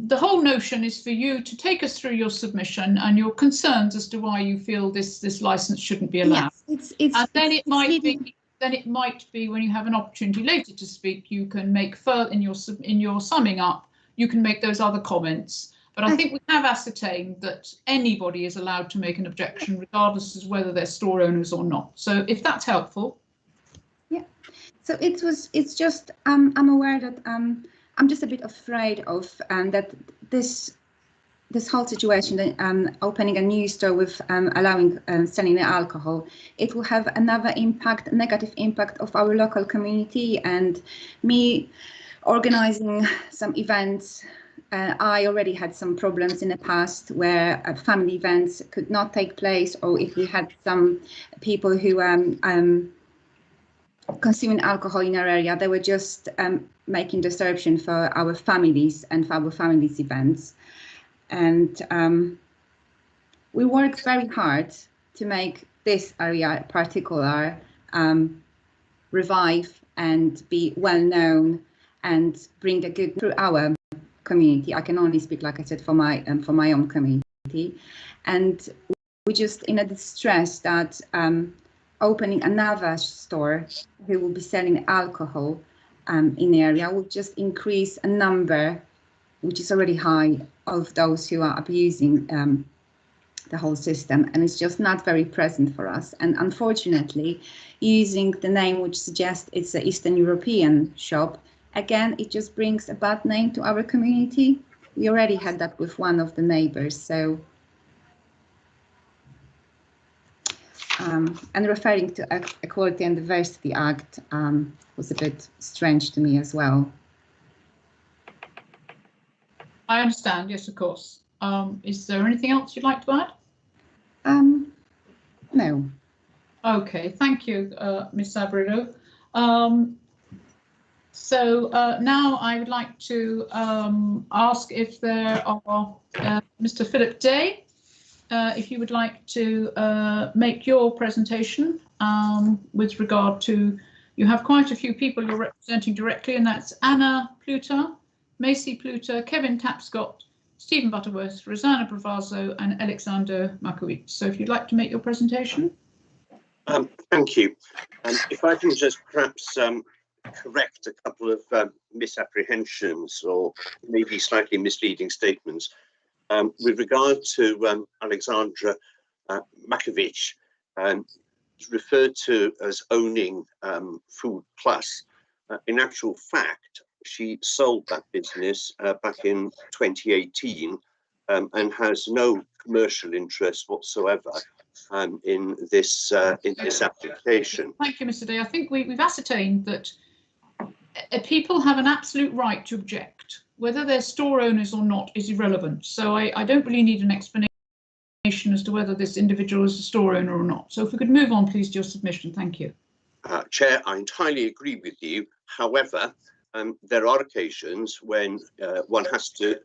The whole notion is for you to take us through your submission and your concerns as to why you feel this license shouldn't be allowed. Yes, then it might be when you have an opportunity later to speak, you can make further in your summing up, you can make those other comments. But I think we have ascertained that anybody is allowed to make an objection, regardless of whether they're store owners or not. So if that's helpful. Yeah. So it's just I'm aware that I'm just a bit afraid of that this whole situation, opening a new store with allowing selling the alcohol, it will have another impact, negative impact of our local community. And me organising some events, I already had some problems in the past where family events could not take place, or if we had some people who consuming alcohol in our area. They were just making disruption for our families and for our families' events. And we worked very hard to make this area in particular revive and be well known and bring a good through our community. I can only speak, like I said, for my own community. And we just in a distress that opening another store who will be selling alcohol in the area will just increase a number, which is already high, of those who are abusing the whole system, and it's just not very present for us. And unfortunately, using the name which suggests it's an Eastern European shop, again, it just brings a bad name to our community. We already had that with one of the neighbors, so and referring to Equality and Diversity Act was a bit strange to me as well. I understand, yes, of course. Is there anything else you'd like to add? No. Okay, thank you, Ms. Sabredo. So now I would like to ask if there are Mr. Philip Day, if you would like to make your presentation with regard to, you have quite a few people you're representing directly, and that's Anna Pluter, Macy Pluter, Kevin Tapscott, Stephen Butterworth, Rosanna Bravazzo and Alexander Makowicz. So if you'd like to make your presentation. Thank you. If I can just perhaps correct a couple of misapprehensions or maybe slightly misleading statements. With regard to Alexandra Makowicz, referred to as owning Food Plus. In actual fact, she sold that business back in 2018 and has no commercial interest whatsoever in this application. Thank you, Mr. Day. I think we've ascertained that people have an absolute right to object. Whether they're store owners or not is irrelevant. So I don't really need an explanation as to whether this individual is a store owner or not. So if we could move on, please, to your submission. Thank you. Chair, I entirely agree with you. However, there are occasions when one has to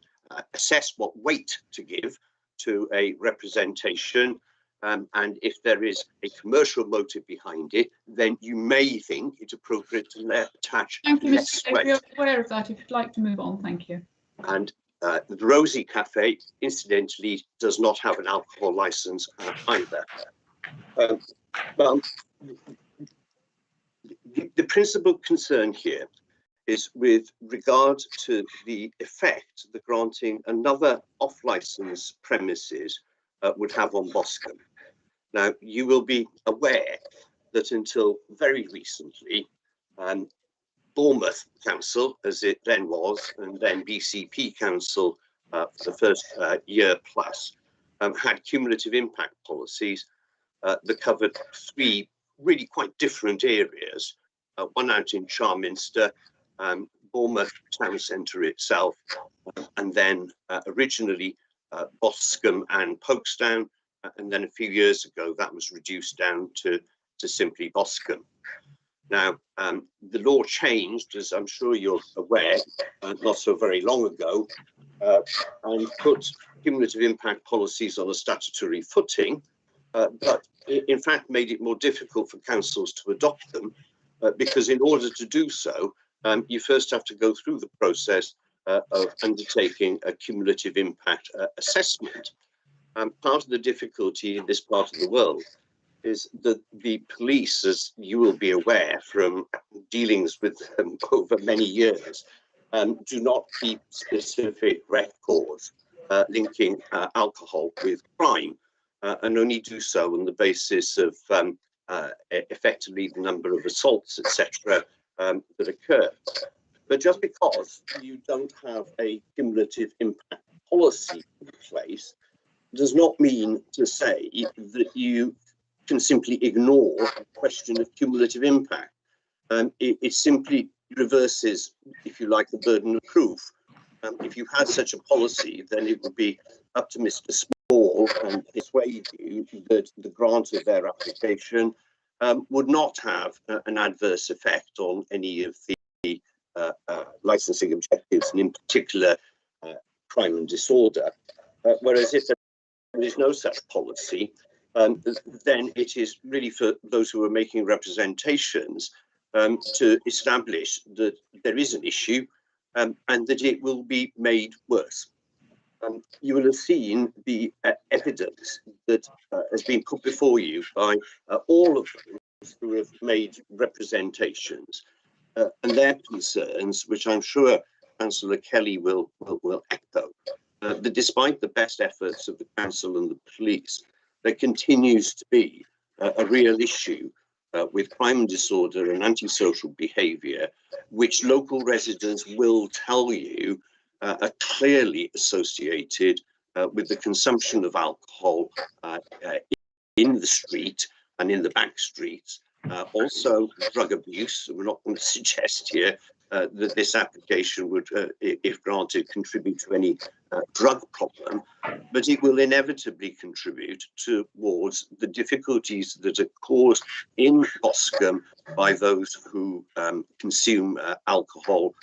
assess what weight to give to a representation, and if there is a commercial motive behind it, then you may think it's appropriate to attach less weight. We're aware of that. If you'd like to move on, thank you. And the Rosie Cafe, incidentally, does not have an alcohol license either. Well, the principal concern here is with regard to the effect that granting another off-license premises would have on Boscombe. Now, you will be aware that until very recently, Bournemouth Council, as it then was, and then BCP Council for the first year plus, had cumulative impact policies that covered three really quite different areas. One out in Charminster, Bournemouth Town Centre itself, and then originally Boscombe and Folkestone, and then a few years ago that was reduced down to simply Boscombe. Now, the law changed, as I'm sure you're aware, not so very long ago, and put cumulative impact policies on a statutory footing, but in fact made it more difficult for councils to adopt them, because in order to do so, you first have to go through the process of undertaking a cumulative impact assessment. Part of the difficulty in this part of the world is that the police, as you will be aware from dealings with them over many years, do not keep specific records linking alcohol with crime, and only do so on the basis of effectively the number of assaults, etc., that occur. But just because you don't have a cumulative impact policy in place does not mean to say that you can simply ignore the question of cumulative impact. It simply reverses, if you like, the burden of proof. If you had such a policy, then it would be up to Mr. Small and persuade you that the grant of their application would not have an adverse effect on any of the licensing objectives, and in particular crime and disorder. Whereas if there is no such policy, then it is really for those who are making representations to establish that there is an issue and that it will be made worse. You will have seen the evidence that has been put before you by all of those who have made representations and their concerns, which I'm sure Councillor Kelly will echo, that despite the best efforts of the council and the police, there continues to be a real issue with crime and disorder and antisocial behaviour, which local residents will tell you are clearly associated with the consumption of alcohol in the street and in the back streets. Also drug abuse. We're not going to suggest here that this application would, if granted, contribute to any drug problem, but it will inevitably contribute towards the difficulties that are caused in Boscombe by those who consume alcohol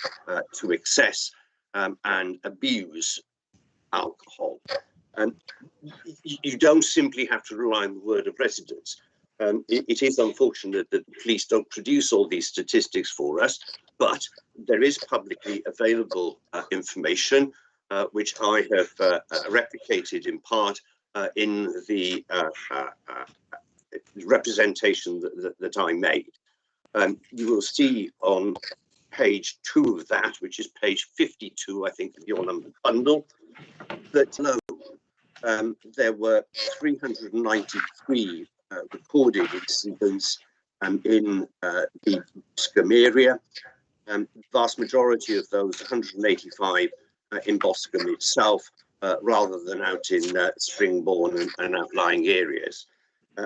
to excess and abuse alcohol. You don't simply have to rely on the word of residents. It is unfortunate that the police don't produce all these statistics for us, but there is publicly available information which I have replicated in part in the representation that I made. You will see on page 2 of that, which is page 52, I think, of your numbered bundle, that there were 393 recorded incidents in the Boscombe area. Vast majority of those, 185, in Boscombe itself, rather than out in Stringbourne and outlying areas.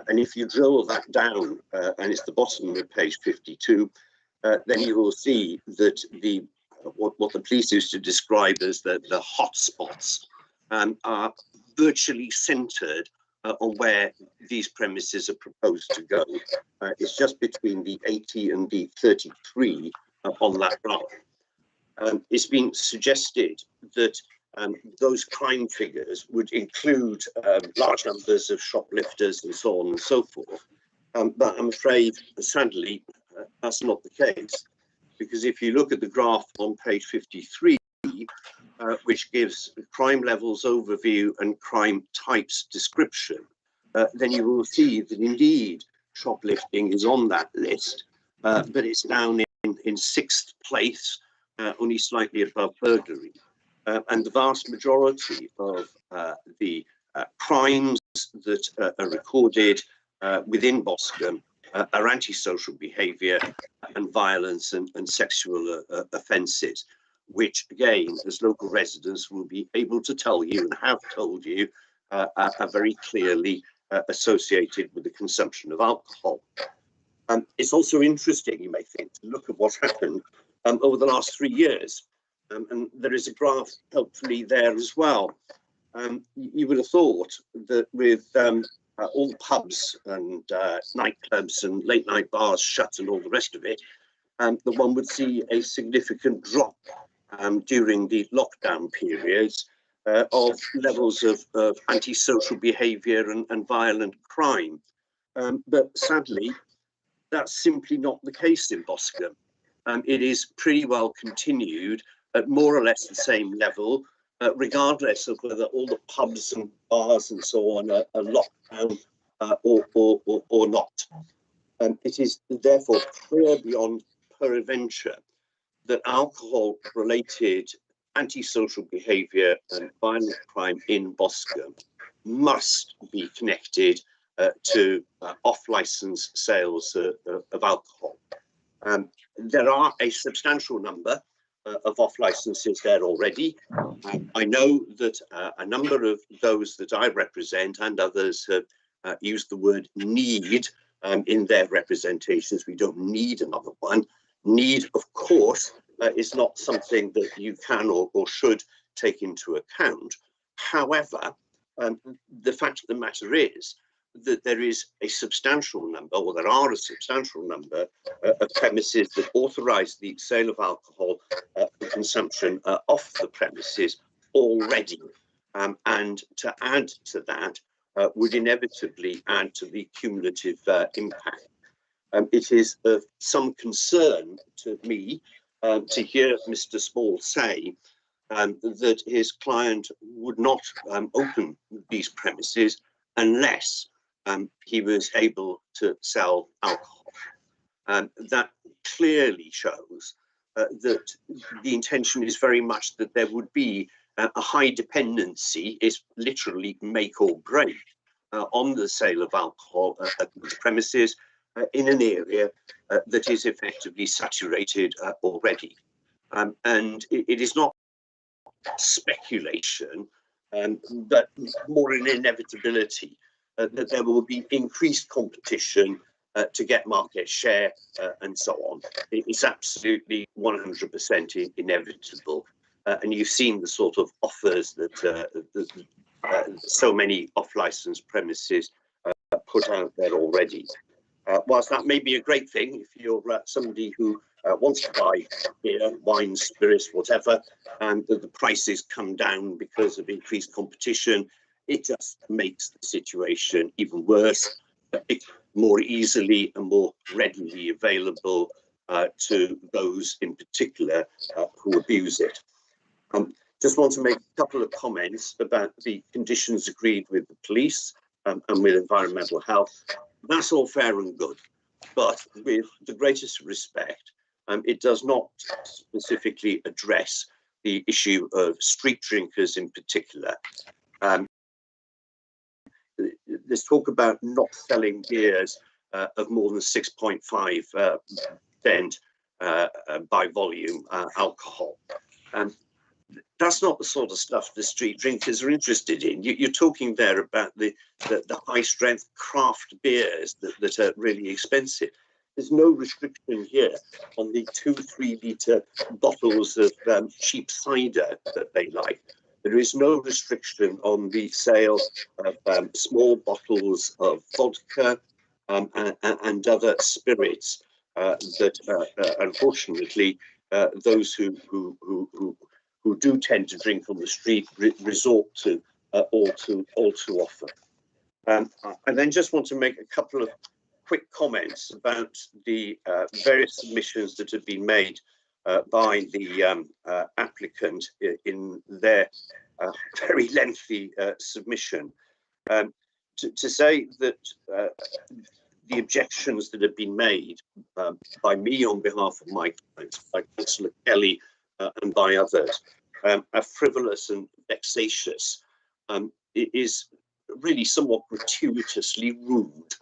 And if you drill that down, and it's the bottom of page 52, then you will see that what the police used to describe as the hotspots are virtually centred on where these premises are proposed to go. It's just between the 80 and the 33 on that graph. It's been suggested that those crime figures would include large numbers of shoplifters and so on and so forth. But I'm afraid, sadly, that's not the case, because if you look at the graph on page 53, which gives crime levels overview and crime types description, then you will see that indeed shoplifting is on that list, but it's down in 6th place, only slightly above burglary. And the vast majority of the crimes that are recorded within Boscombe are antisocial behaviour and violence and sexual offences, which again, as local residents will be able to tell you and have told you, are very clearly associated with the consumption of alcohol. It's also interesting, you may think, to look at what's happened over the last 3 years. And there is a graph helpfully there as well. You would have thought that with all the pubs and nightclubs and late night bars shut and all the rest of it, that one would see a significant drop during the lockdown periods of levels of antisocial behaviour and violent crime. But sadly, that's simply not the case in Boscombe. It is pretty well continued at more or less the same level, regardless of whether all the pubs and bars and so on are locked down or not. It is therefore clear beyond peradventure that alcohol-related antisocial behaviour and violent crime in Boscombe must be connected to off-licence sales of alcohol. There are a substantial number of off-licences there already. I know that a number of those that I represent and others have used the word need in their representations. We don't need another one. Need, of course, is not something that you can or should take into account. However, the fact of the matter is that there is a substantial number, or there are a substantial number of premises that authorise the sale of alcohol for consumption off the premises already. And to add to that would inevitably add to the cumulative impact. It is of some concern to me to hear Mr. Small say that his client would not open these premises unless he was able to sell alcohol. That clearly shows that the intention is very much that there would be a high dependency, is literally make or break, on the sale of alcohol at these premises in an area that is effectively saturated already. And it is not speculation, but more an inevitability that there will be increased competition to get market share and so on. It's absolutely 100% inevitable. And you've seen the sort of offers that so many off-licence premises put out there already. Whilst that may be a great thing if you're somebody who wants to buy beer, wine, spirits, whatever, and the prices come down because of increased competition, it just makes the situation even worse. It's more easily and more readily available to those in particular who abuse it. Just want to make a couple of comments about the conditions agreed with the police and with environmental health. That's all fair and good, but with the greatest respect, it does not specifically address the issue of street drinkers in particular. There's talk about not selling beers of more than 6.5% by volume alcohol. That's not the sort of stuff the street drinkers are interested in. You're talking there about the high strength craft beers that are really expensive. There's no restriction here on the 2-3 litre bottles of cheap cider that they like. There is no restriction on the sale of small bottles of vodka and other spirits that unfortunately those who do tend to drink on the street resort to all too often. And then just want to make a couple of quick comments about the various submissions that have been made by the applicant in their very lengthy submission. To say that the objections that have been made by me on behalf of my clients, by Councillor Kelly and by others, are frivolous and vexatious. It is really somewhat gratuitously rude.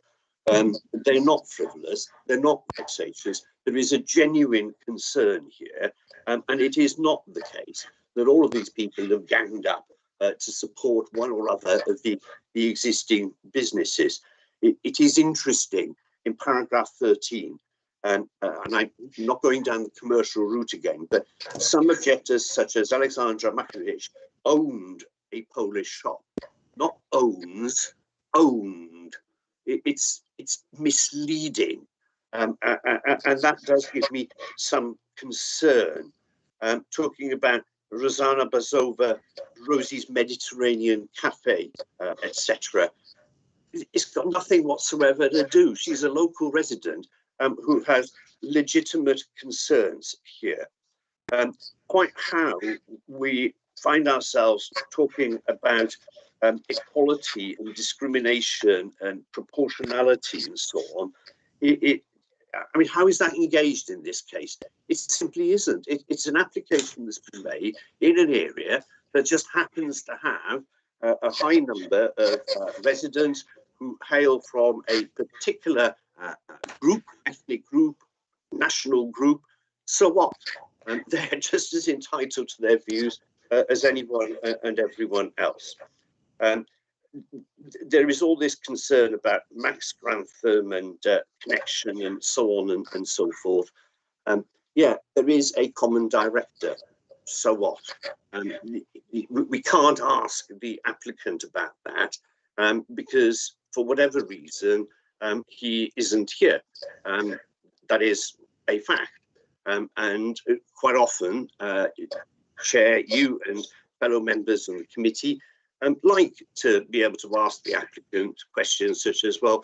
They're not frivolous, they're not vexatious. There is a genuine concern here, and it is not the case that all of these people have ganged up to support one or other of the existing businesses. It is interesting in paragraph 13, and I'm not going down the commercial route again, but some objectors such as Alexandra Makiewicz owned a Polish shop, not owns, owned. It's misleading, and that does give me some concern. Talking about Rosanna Bazova, Rosie's Mediterranean Cafe, etc. It's got nothing whatsoever to do. She's a local resident who has legitimate concerns here. Quite how we find ourselves talking about equality and discrimination and proportionality and so on, I mean, how is that engaged in this case? It simply isn't. It's an application that's been made in an area that just happens to have a high number of residents who hail from a particular group, ethnic group, national group. So what? They're just as entitled to their views as anyone and everyone else. There is all this concern about Max Grantham and connection and so on and so forth. Yeah, there is a common director. So what? We can't ask the applicant about that because for whatever reason, he isn't here. That is a fact. And quite often, Chair, you and fellow members of the committee like to be able to ask the applicant questions such as, well,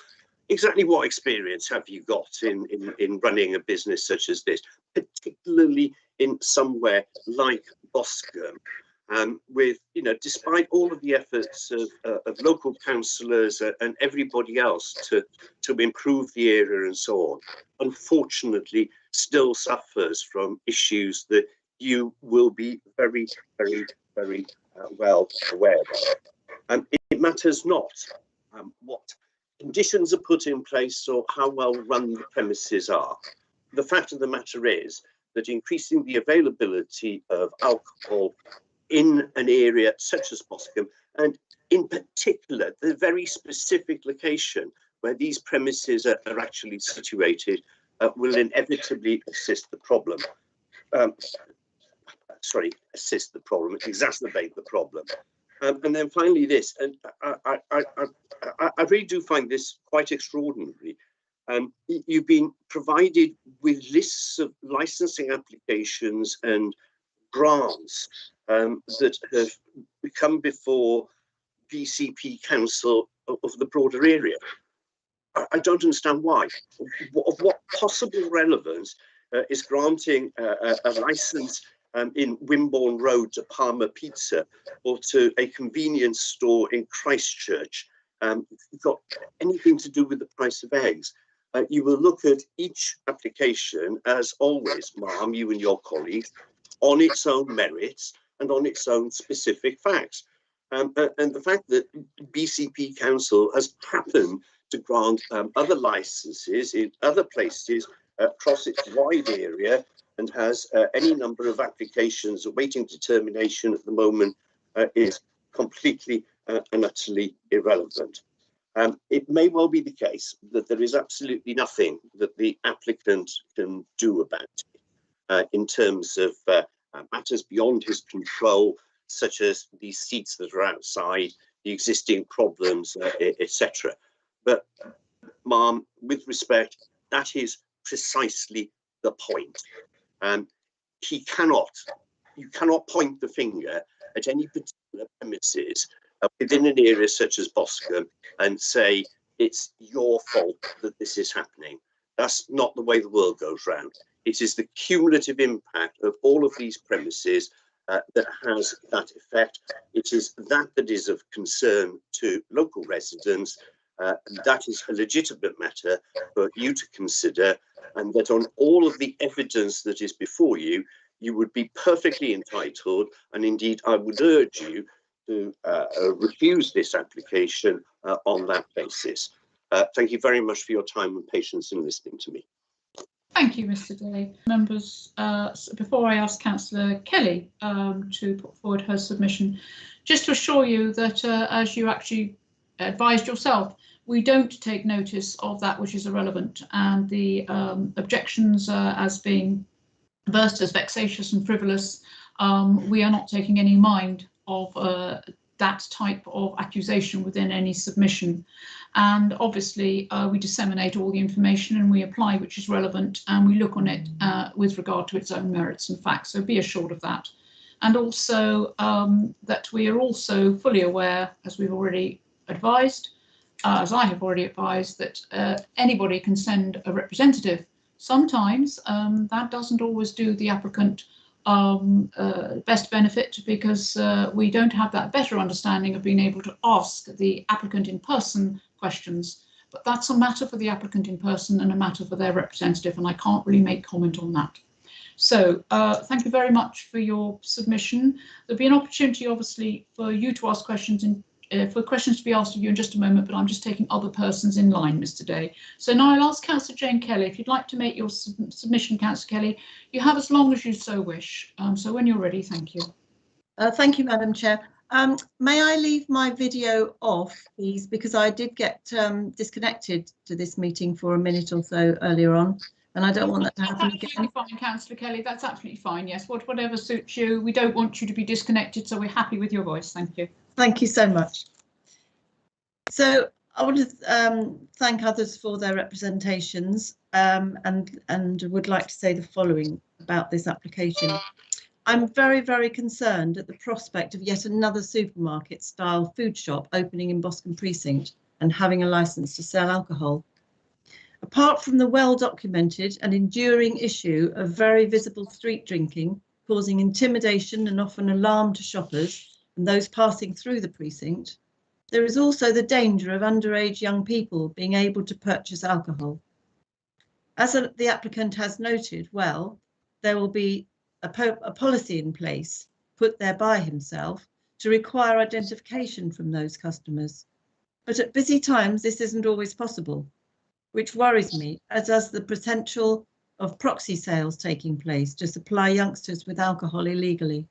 exactly what experience have you got in running a business such as this, particularly in somewhere like Boscombe, with, you know, despite all of the efforts of local councillors and everybody else to improve the area and so on, unfortunately still suffers from issues that you will be very, very, very well aware of. It matters not what conditions are put in place or how well run the premises are. The fact of the matter is that increasing the availability of alcohol in an area such as Boscombe, and in particular the very specific location where these premises are actually situated, will inevitably assist the problem. Assist the problem, exacerbate the problem. And then finally this, and I really do find this quite extraordinary. You've been provided with lists of licensing applications and grants that have come before BCP Council of the broader area. I don't understand why. Of what possible relevance is granting a license in Wimborne Road to Parma Pizza or to a convenience store in Christchurch got anything to do with the price of eggs? You will look at each application, as always, ma'am, you and your colleagues, on its own merits and on its own specific facts. And the fact that BCP Council has happened to grant other licenses in other places across its wide area and has any number of applications awaiting determination at the moment is completely and utterly irrelevant. It may well be the case that there is absolutely nothing that the applicant can do about it in terms of matters beyond his control, such as these seats that are outside, the existing problems, etc. But, ma'am, with respect, that is precisely the point. You cannot point the finger at any particular premises within an area such as Boscombe and say it's your fault that this is happening. That's not the way the world goes round. It is the cumulative impact of all of these premises that has that effect. It is that is of concern to local residents. That is a legitimate matter for you to consider, and that on all of the evidence that is before you, you would be perfectly entitled, and indeed I would urge you to refuse this application on that basis. Thank you very much for your time and patience in listening to me. Thank you, Mr. Day. Members, before I ask Councillor Kelly to put forward her submission, just to assure you that as you actually advised yourself, we don't take notice of that which is irrelevant, and the objections as being versed as vexatious and frivolous, we are not taking any mind of that type of accusation within any submission. And obviously we disseminate all the information and we apply which is relevant, and we look on it with regard to its own merits and facts, so be assured of that. And also that we are also fully aware, as we've already advised, as I have already advised, that anybody can send a representative. Sometimes that doesn't always do the applicant best benefit, because we don't have that better understanding of being able to ask the applicant in person questions. But that's a matter for the applicant in person and a matter for their representative, and I can't really make comment on that. So thank you very much for your submission. There'll be an opportunity, obviously, for you to ask questions and for questions to be asked of you in just a moment, but I'm just taking other persons in line, Mr. Day. So now I'll ask Councillor Jane Kelly, if you'd like to make your submission, Councillor Kelly. You have as long as you so wish. So when you're ready, thank you. Thank you, Madam Chair. May I leave my video off, please, because I did get disconnected to this meeting for a minute or so earlier on, and I don't want that to happen again. That's absolutely fine, Councillor Kelly. That's absolutely fine. Yes, whatever suits you. We don't want you to be disconnected, so we're happy with your voice. Thank you. Thank you so much. So I want to thank others for their representations and would like to say the following about this application. I'm very, very concerned at the prospect of yet another supermarket style food shop opening in Boscombe Precinct and having a licence to sell alcohol. Apart from the well documented and enduring issue of very visible street drinking, causing intimidation and often alarm to shoppers and those passing through the precinct, there is also the danger of underage young people being able to purchase alcohol. As the applicant has noted, well, there will be a policy in place put there by himself to require identification from those customers. But at busy times, this isn't always possible, which worries me, as does the potential of proxy sales taking place to supply youngsters with alcohol illegally.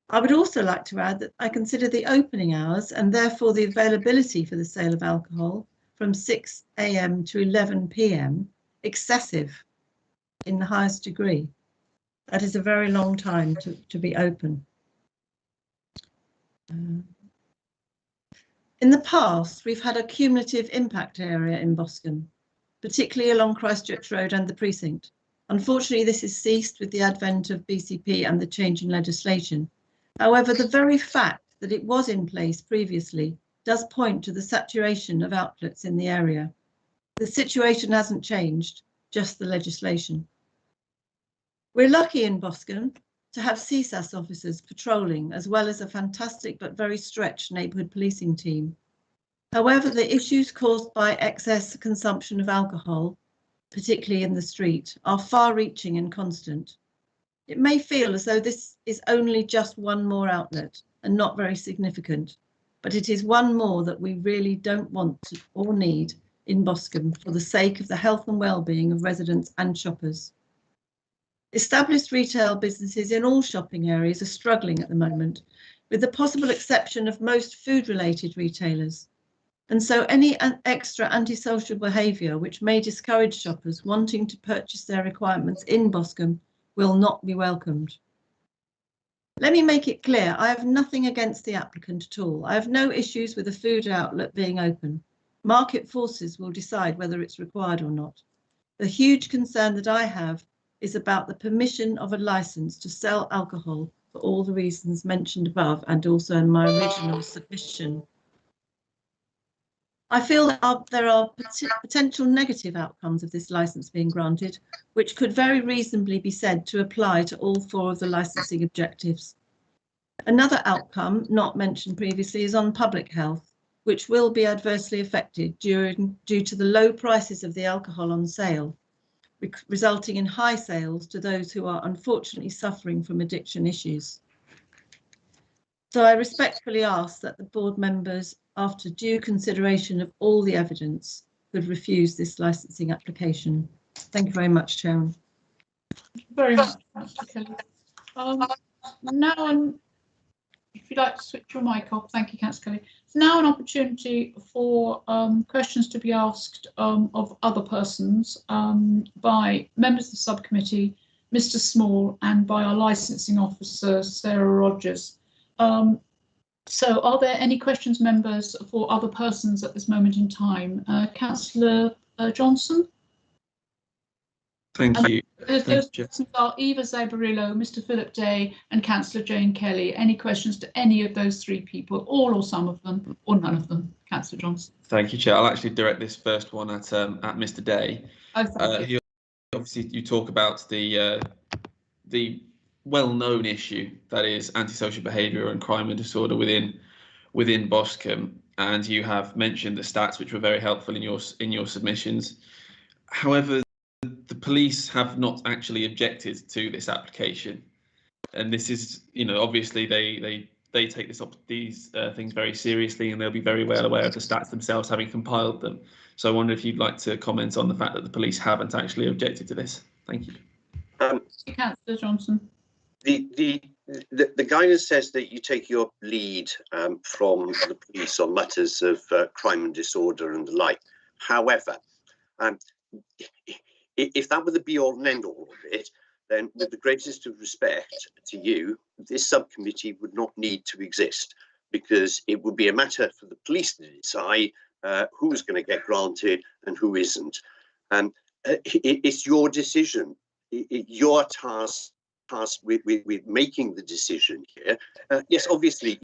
I would also like to add that I consider the opening hours and therefore the availability for the sale of alcohol from 6 AM to 11 PM excessive in the highest degree. That is a very long time to be open. In the past, we've had a cumulative impact area in Boscombe, particularly along Christchurch Road and the precinct. Unfortunately, this has ceased with the advent of BCP and the change in legislation. However, the very fact that it was in place previously does point to the saturation of outlets in the area. The situation hasn't changed, just the legislation. We're lucky in Boscombe to have CSAS officers patrolling, as well as a fantastic but very stretched neighbourhood policing team. However, the issues caused by excess consumption of alcohol, particularly in the street, are far-reaching and constant. It may feel as though this is only just one more outlet and not very significant, but it is one more that we really don't want to, or need in Boscombe for the sake of the health and well-being of residents and shoppers. Established retail businesses in all shopping areas are struggling at the moment, with the possible exception of most food-related retailers. And so any extra antisocial behaviour which may discourage shoppers wanting to purchase their requirements in Boscombe will not be welcomed. Let me make it clear, I have nothing against the applicant at all. I have no issues with a food outlet being open. Market forces will decide whether it's required or not. The huge concern that I have is about the permission of a licence to sell alcohol for all the reasons mentioned above and also in my original submission. I feel that there are potential negative outcomes of this licence being granted, which could very reasonably be said to apply to all 4 of the licensing objectives. Another outcome not mentioned previously is on public health, which will be adversely affected due to the low prices of the alcohol on sale, resulting in high sales to those who are unfortunately suffering from addiction issues. So I respectfully ask that the board members, after due consideration of all the evidence, could refuse this licensing application. Thank you very much, Chairman. Very much, Councillor Kelly. Now, if you'd like to switch your mic off, thank you, Councillor Kelly. It's now an opportunity for questions to be asked of other persons by members of the subcommittee, Mr. Small, and by our licensing officer, Sarah Rogers. So are there any questions, members, for other persons at this moment in time? Councillor Johnson? Thank you. Those persons are Eva Zabarillo, Mr. Philip Day and Councillor Jane Kelly. Any questions to any of those 3 people, all or some of them, or none of them? Councillor Johnson. Thank you, Chair. I'll actually direct this first one at Mr. Day. Oh, thank you. Obviously, you talk about the well-known issue that is antisocial behaviour and crime and disorder within Boscombe, and you have mentioned the stats, which were very helpful in your submissions. However, the police have not actually objected to this application, and this is, obviously they take these things very seriously, and they'll be very well aware of the stats themselves, having compiled them. So I wonder if you'd like to comment on the fact that the police haven't actually objected to this. Thank you. Councillor Johnson. The guidance says that you take your lead from the police on matters of crime and disorder and the like. However, if that were the be all and end all of it, then with the greatest of respect to you, this subcommittee would not need to exist, because it would be a matter for the police to decide who's going to get granted and who isn't. It's your decision. Your task with making the decision here. Yes, obviously,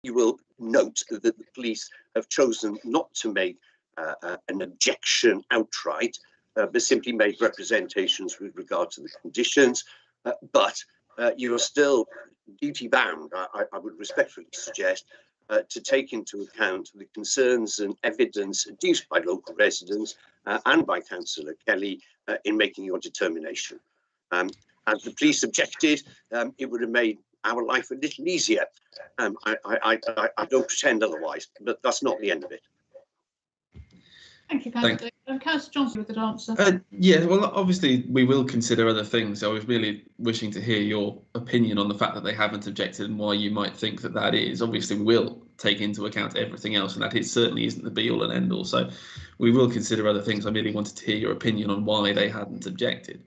you will note that the police have chosen not to make an objection outright, but simply made representations with regard to the conditions. But you are still duty bound, I would respectfully suggest, to take into account the concerns and evidence adduced by local residents and by Councillor Kelly in making your determination. As the police objected, it would have made our life a little easier. I don't pretend otherwise, but that's not the end of it. Thank you, Councillor. Councillor Johnson with an answer. Yeah, well, obviously we will consider other things. I was really wishing to hear your opinion on the fact that they haven't objected and why you might think that that is. Obviously, we will take into account everything else, and that certainly isn't the be-all and end-all. So we will consider other things. I really wanted to hear your opinion on why they hadn't objected.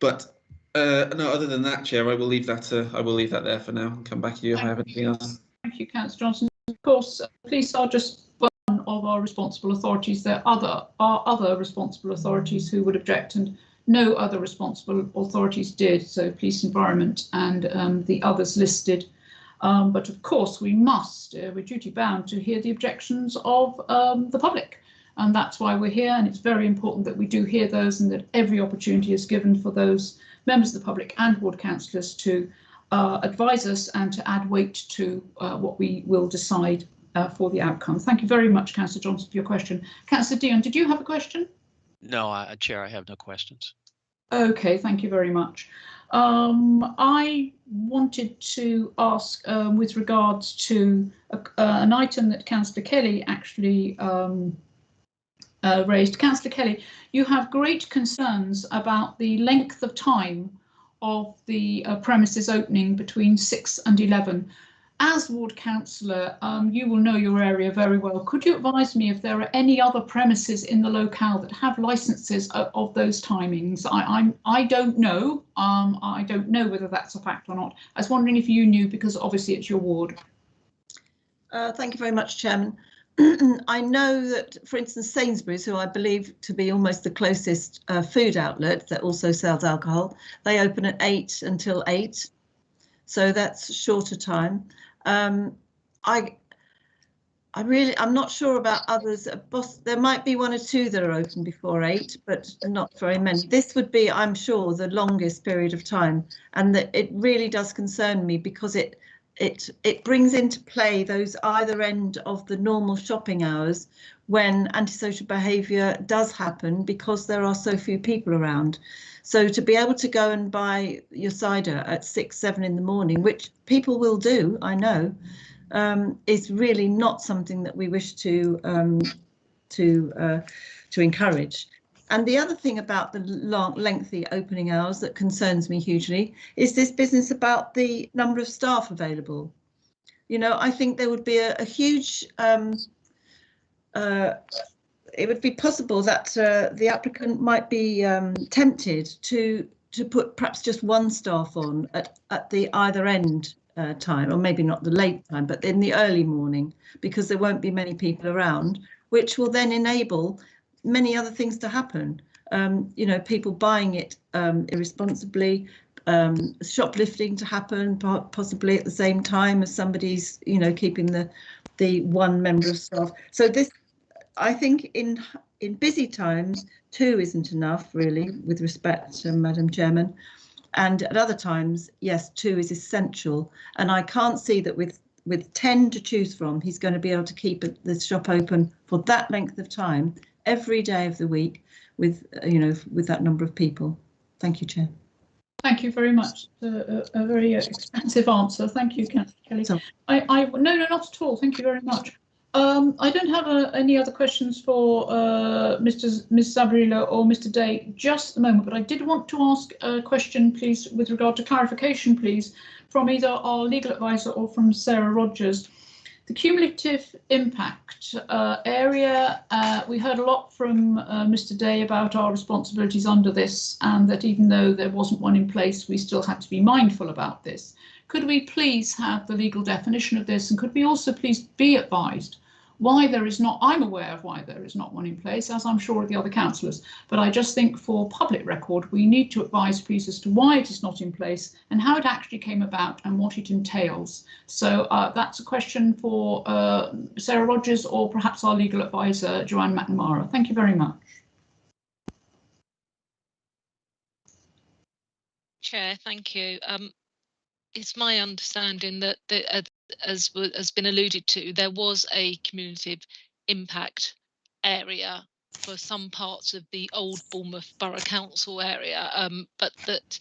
But no, other than that, Chair, I will leave that. I will leave that there for now and come back to you if I have anything else. Thank you, Councillor Johnson. Of course, police are just one of our responsible authorities. There are other responsible authorities who would object, and no other responsible authorities did. So, police, environment, and the others listed. But of course, we must. We're duty bound to hear the objections of the public. And that's why we're here, and it's very important that we do hear those and that every opportunity is given for those members of the public and ward councillors to advise us and to add weight to what we will decide for the outcome. Thank you very much, Councillor Johnson, for your question. Councillor Dion, did you have a question? No, Chair, I have no questions. Okay, thank you very much. I wanted to ask with regards to an item that Councillor Kelly actually raised. Councillor Kelly, you have great concerns about the length of time of the premises opening between 6 and 11. As ward councillor, you will know your area very well. Could you advise me if there are any other premises in the locale that have licences of those timings? I don't know. I don't know whether that's a fact or not. I was wondering if you knew, because obviously it's your ward. Thank you very much, Chairman. I know that, for instance, Sainsbury's, who I believe to be almost the closest food outlet that also sells alcohol, they open at 8 until 8, so that's shorter time. I'm not sure about others. There might be one or two that are open before 8, but not very many. This would be, I'm sure, the longest period of time, and that it really does concern me because it brings into play those either end of the normal shopping hours when antisocial behaviour does happen because there are so few people around. So to be able to go and buy your cider at 6, 7 in the morning, which people will do, I know, is really not something that we wish to encourage. And the other thing about the lengthy opening hours that concerns me hugely is this business about the number of staff available. You know, I think there would be a huge, it would be possible that the applicant might be tempted to put perhaps just one staff on at the either end time, or maybe not the late time, but in the early morning, because there won't be many people around, which will then enable many other things to happen. You know, people buying it irresponsibly, shoplifting to happen possibly at the same time as somebody's, you know, keeping the one member of staff. So this, I think, in busy times, 2 isn't enough, really, with respect, Madam Chairman. And at other times, yes, 2 is essential. And I can't see that with 10 to choose from, he's going to be able to keep the shop open for that length of time every day of the week with, you know, with that number of people. Thank you, Chair. Thank you very much. A very expansive answer. Thank you, Councillor Kelly. So, no, not at all. Thank you very much. I don't have any other questions for Ms. Zabarilla or Mr. Day just at the moment, but I did want to ask a question, please, with regard to clarification, please, from either our legal advisor or from Sarah Rogers. The cumulative impact area, we heard a lot from Mr. Day about our responsibilities under this, and that even though there wasn't one in place, we still had to be mindful about this. Could we please have the legal definition of this, and could we also please be advised why there is not, I'm aware of why there is not one in place, as I'm sure of the other councillors, but I just think for public record, we need to advise please as to why it is not in place and how it actually came about and what it entails. So that's a question for Sarah Rogers or perhaps our legal advisor, Joanne McNamara. Thank you very much. Chair, thank you. It's my understanding that as has been alluded to, there was a cumulative impact area for some parts of the old Bournemouth Borough Council area, but that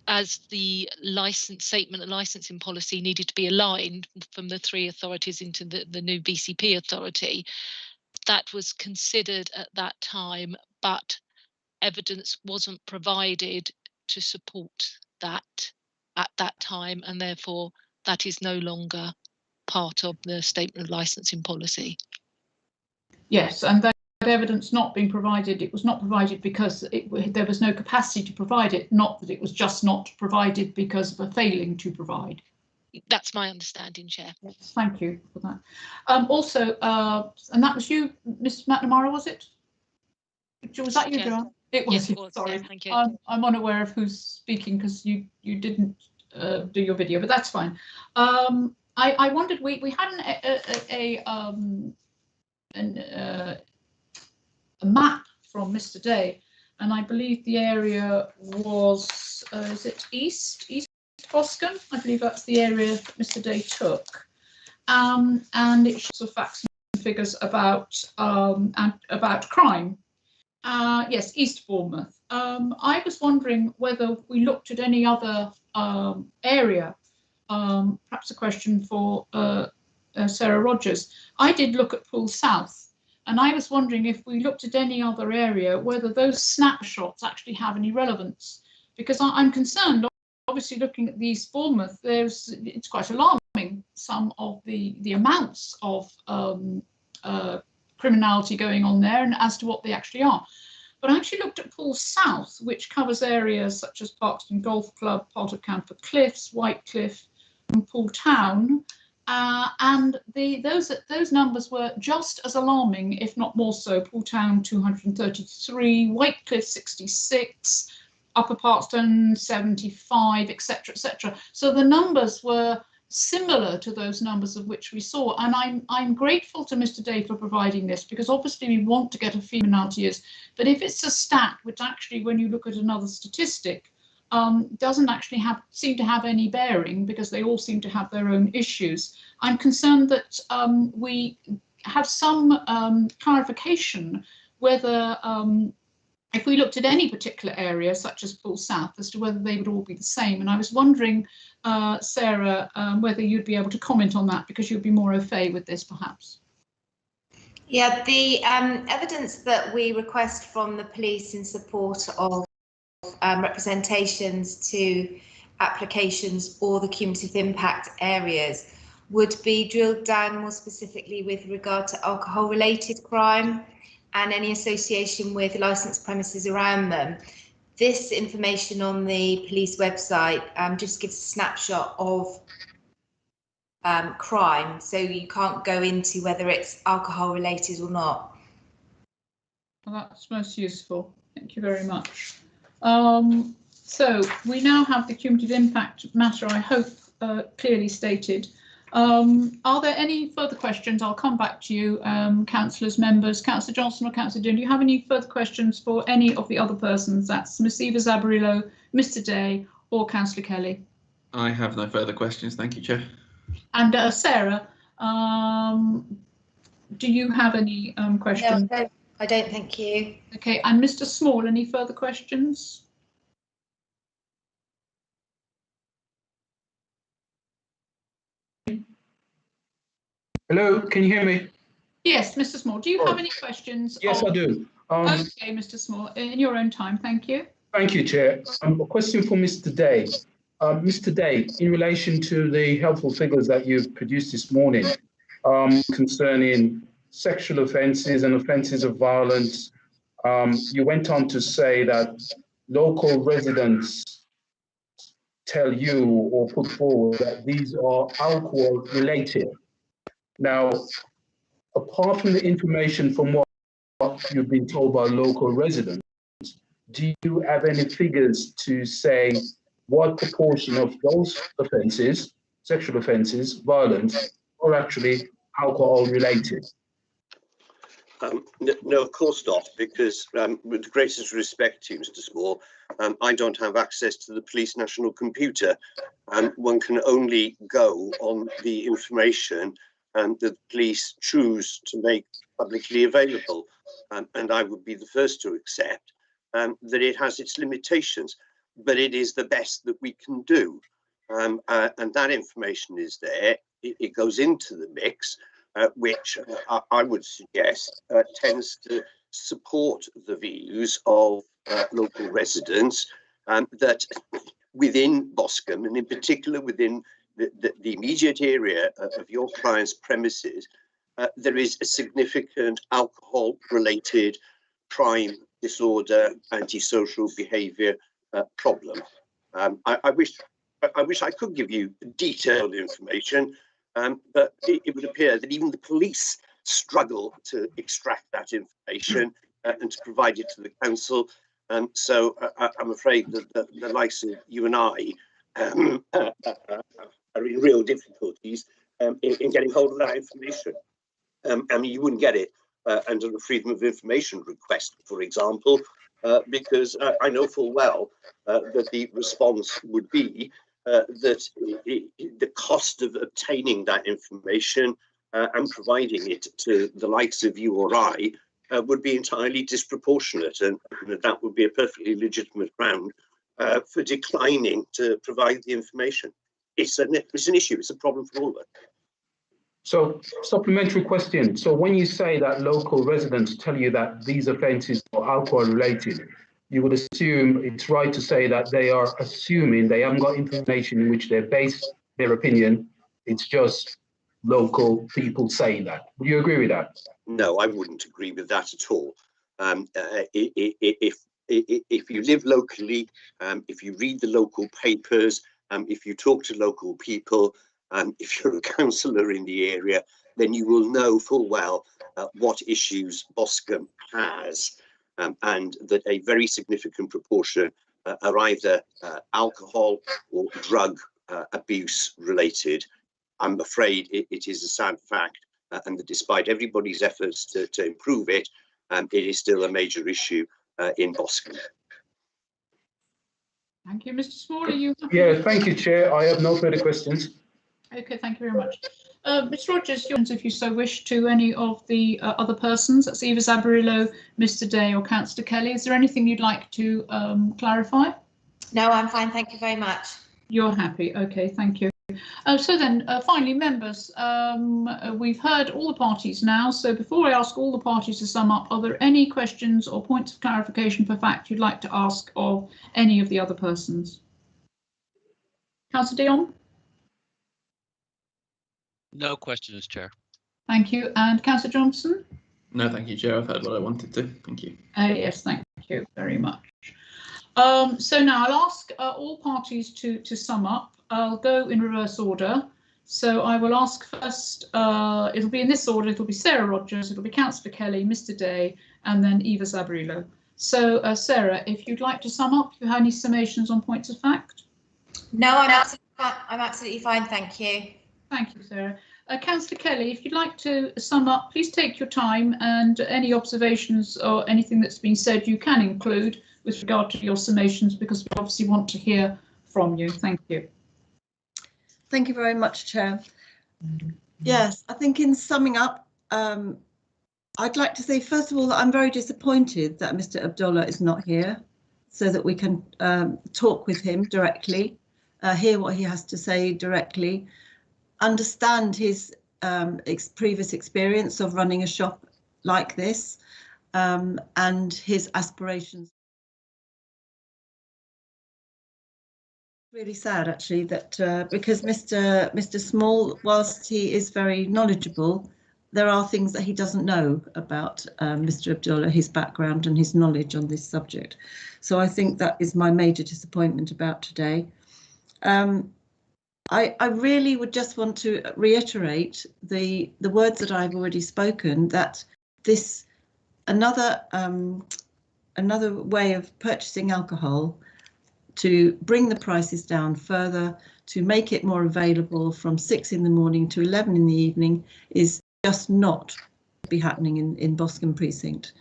as the license statement and licensing policy needed to be aligned from the three authorities into the new BCP authority, that was considered at that time, but evidence wasn't provided to support that at that time, and therefore that is no longer part of the statement of licensing policy. Yes, and that evidence not being provided, it was not provided because there was no capacity to provide it, not that it was just not provided because of a failing to provide. That's my understanding, Chair. Yes, thank you for that. Also, and that was you, Ms. McNamara, was it? Was that you, Joanne? It was. Yes, it was. Sorry, Yeah, thank you. I'm unaware of who's speaking because you didn't do your video, but that's fine. I wondered, we had a map from Mr. Day, and I believe the area was is it East Boscombe? I believe that's the area that Mr. Day took, and it shows the facts and figures about crime. Yes, East Bournemouth. I was wondering whether we looked at any other area, perhaps a question for Sarah Rogers. I did look at Poole South, and I was wondering if we looked at any other area, whether those snapshots actually have any relevance, because I'm concerned, obviously looking at the East Bournemouth, it's quite alarming, some of the amounts of criminality going on there and as to what they actually are. But I actually looked at Poole South, which covers areas such as Parkston Golf Club, part of Camford Cliffs, Whitecliff and Poole Town, and those numbers were just as alarming, if not more so. Poole Town 233, Whitecliff 66, Upper Parkston 75, etc., etc. So the numbers were similar to those numbers of which we saw, and I'm grateful to Mr. Day for providing this, because obviously we want to get a criminality is, but if it's a stat which actually, when you look at another statistic, doesn't actually seem to have any bearing, because they all seem to have their own issues, I'm concerned that we have some clarification whether if we looked at any particular area, such as Poole South, as to whether they would all be the same. And I was wondering, Sarah, whether you'd be able to comment on that, because you'd be more au fait with this, perhaps. Yeah, the evidence that we request from the police in support of representations to applications or the cumulative impact areas would be drilled down more specifically with regard to alcohol-related crime and any association with licensed premises around them. This information on the police website just gives a snapshot of crime, so you can't go into whether it's alcohol related or not. Well, that's most useful. Thank you very much. So we now have the cumulative impact matter, I hope, clearly stated. Are there any further questions? I'll come back to you, councillors, members. Councillor Johnson or Councillor Dunn, do you have any further questions for any of the other persons? That's Ms. Eva Zabarillo, Mr. Day or Councillor Kelly? I have no further questions. Thank you, Chair. And Sarah, do you have any questions? No, I don't, thank you. Okay, and Mr. Small, any further questions? Hello, can you hear me? Yes, Mr. Small, do you have any questions? Yes, I do. Okay, Mr. Small, in your own time, thank you. Thank you, Chair. A question for Mr. Day. Mr. Day, in relation to the helpful figures that you've produced this morning concerning sexual offences and offences of violence, you went on to say that local residents tell you or put forward that these are alcohol related. Now, apart from the information from what you've been told by local residents, do you have any figures to say what proportion of those offences, sexual offences, violence, are actually alcohol related? No, of course not, because with the greatest respect to you, Mr. Small, I don't have access to the police national computer. One can only go on the information that the police choose to make publicly available. And I would be the first to accept that it has its limitations, but it is the best that we can do. And that information is there. It goes into the mix, which I would suggest tends to support the views of local residents that within Boscombe, and in particular within the immediate area of your client's premises, there is a significant alcohol-related crime, disorder, antisocial behaviour problem. I wish I could give you detailed information, but it would appear that even the police struggle to extract that information and to provide it to the council. So I'm afraid that the likes of you and I are in real difficulties in getting hold of that information. I mean, you wouldn't get it under the Freedom of Information request, for example, because I know full well that the response would be that the cost of obtaining that information and providing it to the likes of you or I would be entirely disproportionate, and that would be a perfectly legitimate ground for declining to provide the information. It's an issue, it's a problem for all of us. So, supplementary question. So when you say that local residents tell you that these offences are alcohol related, you would assume it's right to say that they are assuming they haven't got information in which they base their opinion. It's just local people saying that. Would you agree with that? No, I wouldn't agree with that at all. If you live locally, if you read the local papers, if you talk to local people, if you're a councillor in the area, then you will know full well what issues Boscombe has, and that a very significant proportion are either alcohol or drug abuse related. I'm afraid it is a sad fact, and that despite everybody's efforts to improve it, it is still a major issue in Boscombe. Thank you, Mr. Small. Are you happy? Yeah, thank you, Chair. I have no further questions. Okay, thank you very much. Ms. Rogers, if you so wish, to any of the other persons, that's Eva Zabarillo, Mr. Day or Councillor Kelly. Is there anything you'd like to clarify? No, I'm fine, thank you very much. You're happy, okay, thank you. So then, finally, members, we've heard all the parties now, so before I ask all the parties to sum up, are there any questions or points of clarification for fact you'd like to ask of any of the other persons? Councillor Dion? No questions, Chair. Thank you. And Councillor Johnson? No, thank you, Chair. I've heard what I wanted to. Thank you. Yes, thank you very much. So now I'll ask all parties to sum up. I'll go in reverse order. So I will ask first, it'll be in this order, it'll be Sarah Rogers, it'll be Councillor Kelly, Mr. Day, and then Eva Zabarillo. So Sarah, if you'd like to sum up, do you have any summations on points of fact? No, I'm absolutely fine, thank you. Thank you, Sarah. Councillor Kelly, if you'd like to sum up, please take your time, and any observations or anything that's been said you can include with regard to your summations, because we obviously want to hear from you. Thank you. Thank you very much, Chair. Yes, I think in summing up, I'd like to say, first of all, that I'm very disappointed that Mr. Abdullah is not here so that we can talk with him directly, hear what he has to say directly, understand his previous experience of running a shop like this, and his aspirations Really sad, actually, that because Mr. Small, whilst he is very knowledgeable, there are things that he doesn't know about Mr. Abdullah, his background and his knowledge on this subject. So I think that is my major disappointment about today. I really would just want to reiterate the words that I've already spoken, that this another way of purchasing alcohol to bring the prices down further, to make it more available from 6 in the morning to 11 in the evening is just not be happening in Boscombe Precinct.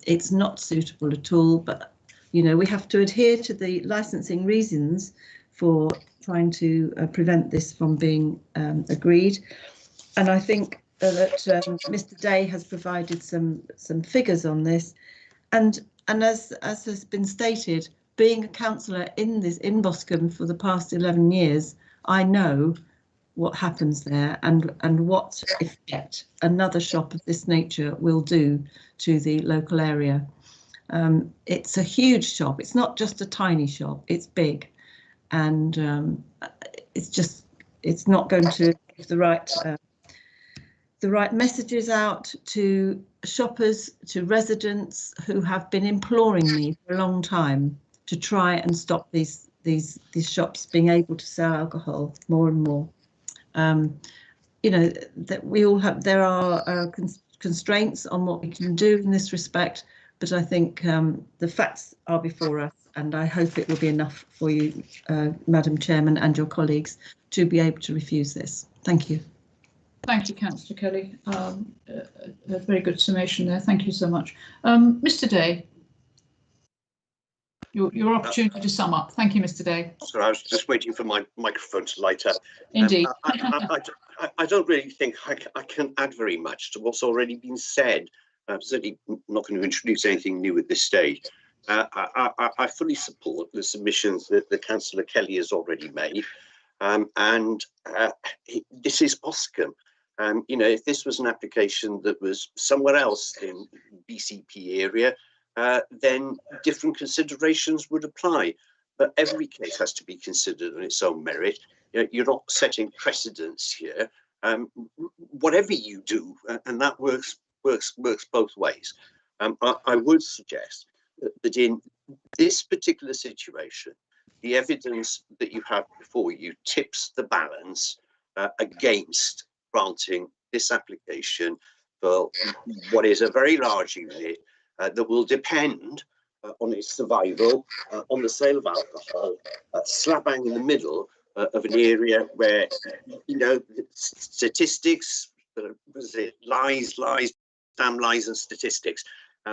It's not suitable at all, but you know, we have to adhere to the licensing reasons for trying to prevent this from being agreed. And I think that Mr. Day has provided some figures on this, and as has been stated, being a councillor in Boscombe for the past 11 years, I know what happens there and what effect another shop of this nature will do to the local area. It's a huge shop. It's not just a tiny shop. It's big, and it's not going to give the right messages out to shoppers, to residents who have been imploring me for a long time to try and stop these shops being able to sell alcohol more and more. You know, that we all have, there are constraints on what we can do in this respect, but I think the facts are before us, and I hope it will be enough for you, Madam Chairman, and your colleagues to be able to refuse this. Thank you. Thank you, Councillor Kelly. A very good summation there. Thank you so much. Mr. Day, your opportunity to sum up. Thank you, Mr. Day. Sorry, I was just waiting for my microphone to light up. Indeed. I don't really think I can add very much to what's already been said. I'm certainly not going to introduce anything new at this stage. I fully support the submissions that the Councillor Kelly has already made. This is Boscombe. You know, if this was an application that was somewhere else in BCP area, then different considerations would apply. But every case has to be considered on its own merit. You know, you're not setting precedents here. Whatever you do, and that works both ways. I would suggest that in this particular situation, the evidence that you have before you tips the balance against granting this application for what is a very large unit that will depend on its survival, on the sale of alcohol, slap bang in the middle of an area where, you know, statistics, lies, damn lies and statistics.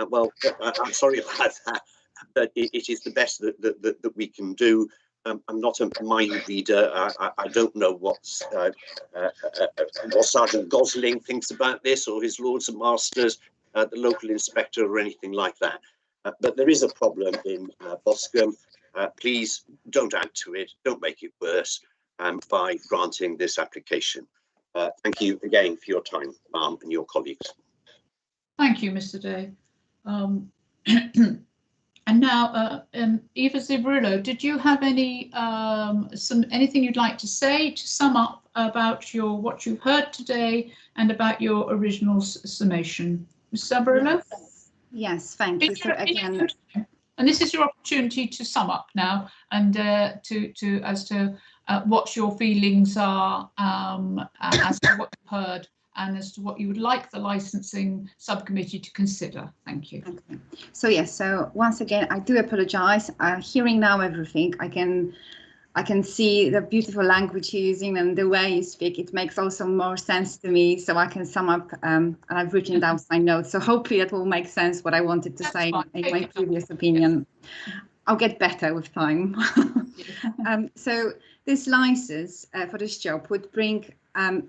Well, I'm sorry about that, but it is the best that we can do. I'm not a mind reader. I don't know what Sergeant Gosling thinks about this, or his lords and masters, the local inspector, or anything like that. But there is a problem in Boscombe. Please don't add to it. Don't make it worse by granting this application. Thank you again for your time, ma'am, and your colleagues. Thank you, Mr. Day. And now, Eva Zibrillo, did you have any anything you'd like to say to sum up about what you heard today and about your original summation, Ms. Zibrillo? Yes, thank you. So again, and this is your opportunity to sum up now, and as to what your feelings are as to what you heard, and as to what you would like the licensing subcommittee to consider. Thank you. Okay. So yes, so once again, I do apologize. Hearing now everything, I can see the beautiful language you're using and the way you speak. It makes also more sense to me, so I can sum up, and I've written down my notes. So hopefully it will make sense what I wanted to say in my previous opinion. I'll get better with time. So this license for this job would bring,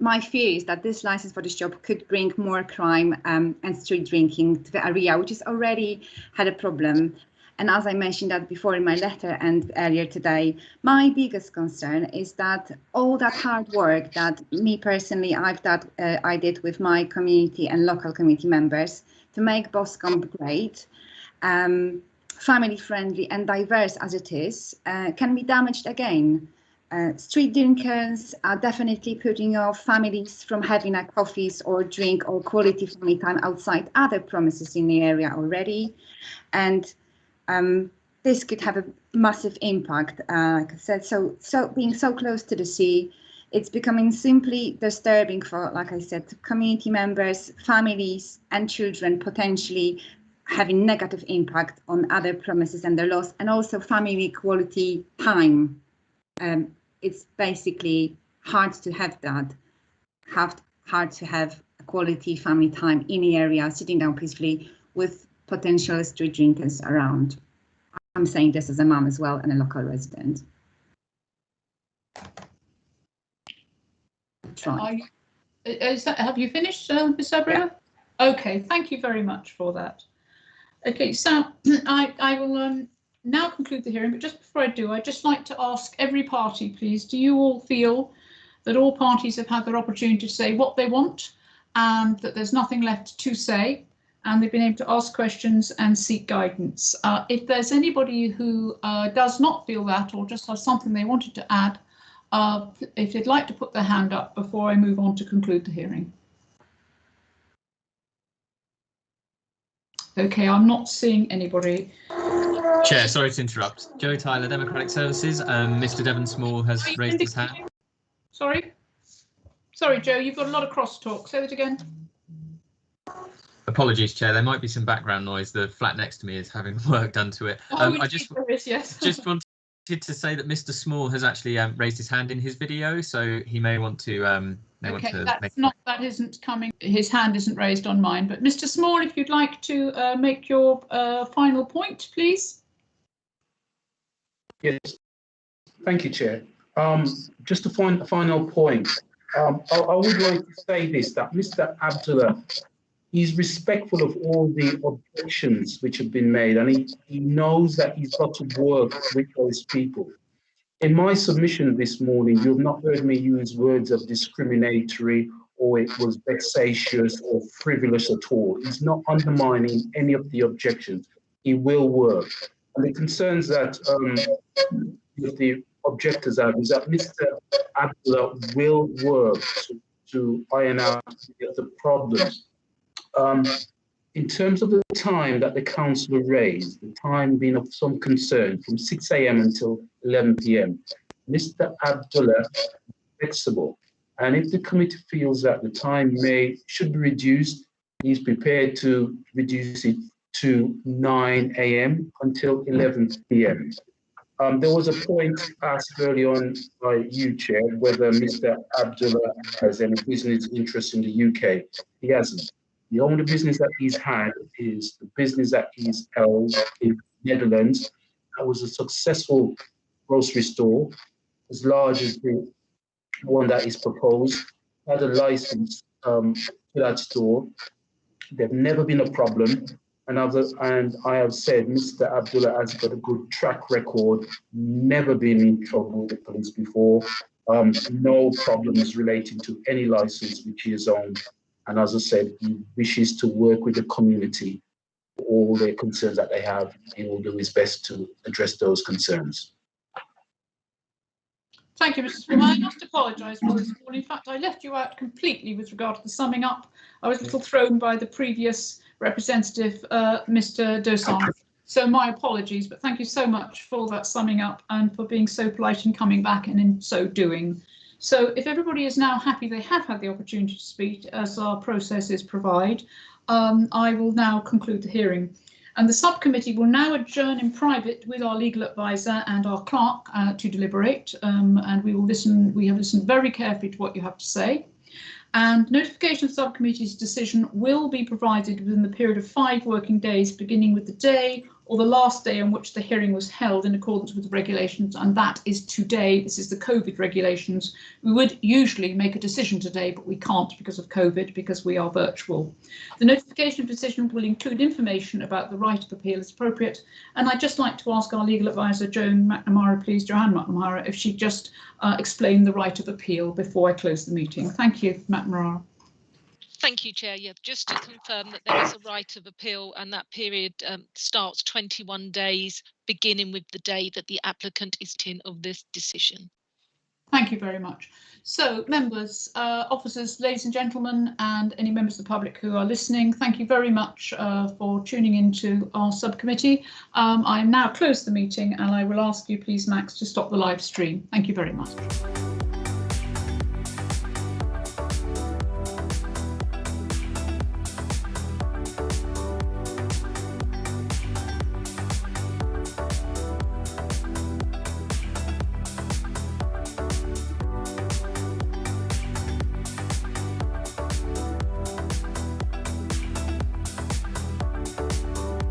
my fear is that this license for this job could bring more crime and street drinking to the area, which has already had a problem. And as I mentioned that before in my letter and earlier today, my biggest concern is that all that hard work that me personally I did with my community and local community members to make Boscombe great, family friendly and diverse as it is, can be damaged again. Street drinkers are definitely putting off families from having a coffees or drink or quality family time outside other premises in the area already. And this could have a massive impact, like I said, so being so close to the sea, it's becoming simply disturbing for, like I said, community members, families and children, potentially having negative impact on other premises and their loss, and also family quality time. It's basically hard to have that, hard to have a quality family time in the area, sitting down peacefully with potential street drinkers around. I'm saying this as a mum as well and a local resident. Have you finished, Ms. Abreu? Yeah. Okay, thank you very much for that. Okay, so I will now conclude the hearing, but just before I do, I'd just like to ask every party, please, do you all feel that all parties have had their opportunity to say what they want and that there's nothing left to say, and they've been able to ask questions and seek guidance? If there's anybody who does not feel that or just has something they wanted to add, if you'd like to put their hand up before I move on to conclude the hearing. Okay, I'm not seeing anybody. Chair, sorry to interrupt. Joe Tyler, Democratic Services. Mr. Devon Small has raised his hand. Sorry, Joe, you've got a lot of crosstalk. Say that again. Apologies, Chair. There might be some background noise. The flat next to me is having work done to it. I just wanted to say that Mr. Small has actually raised his hand in his video, so he may want to. That isn't coming. His hand isn't raised on mine. But Mr. Small, if you'd like to make your final point, please. Yes, thank you, Chair. Just to find a final point, I would like to say this, that Mr. Abdullah is respectful of all the objections which have been made, and he knows that he's got to work with those people. In my submission this morning, you have not heard me use words of discriminatory or it was vexatious or frivolous at all. He's not undermining any of the objections. He will work. And the concerns that the objectors have is that Mr. Abdullah will work to iron out the problems. In terms of the time that the councillor raised, the time being of some concern from 6 a.m. until 11 p.m., Mr. Abdullah is flexible. And if the committee feels that the time should be reduced, he's prepared to reduce it to 9 a.m. until 11 p.m. There was a point asked early on by you, Chair, whether Mr. Abdullah has any business interest in the UK. He hasn't. The only business that he's had is the business that he's held in the Netherlands. That was a successful grocery store, as large as the one that is proposed. Had a license to that store. There's never been a problem. And I have said Mr. Abdullah has got a good track record, never been in trouble with the police before, no problems relating to any license which he has owned. And as I said, he wishes to work with the community for all their concerns that they have. He will do his best to address those concerns. Thank you, Mr. Small. I must apologise for this morning. In fact, I left you out completely with regard to the summing up. I was a little thrown by the previous representative, Mr. Dosan. So my apologies, but thank you so much for that summing up and for being so polite in coming back and in so doing. So if everybody is now happy they have had the opportunity to speak, as our processes provide, I will now conclude the hearing. And the subcommittee will now adjourn in private with our legal advisor and our clerk to deliberate. And we have listened very carefully to what you have to say. And notification of the subcommittee's decision will be provided within the period of 5 working days, beginning with the day or the last day on which the hearing was held in accordance with the regulations, and that is today. This is the COVID regulations. We would usually make a decision today, but we can't because of COVID, because we are virtual. The notification of decision will include information about the right of appeal as appropriate, and I'd just like to ask our legal advisor, Joanne McNamara, if she'd just explain the right of appeal before I close the meeting. Thank you, McNamara. Thank you, Chair. Yeah, just to confirm that there is a right of appeal, and that period starts 21 days, beginning with the day that the applicant is in of this decision. Thank you very much. So, members, officers, ladies and gentlemen, and any members of the public who are listening, thank you very much for tuning into our subcommittee. I now close the meeting, and I will ask you, please, Max, to stop the live stream. Thank you very much.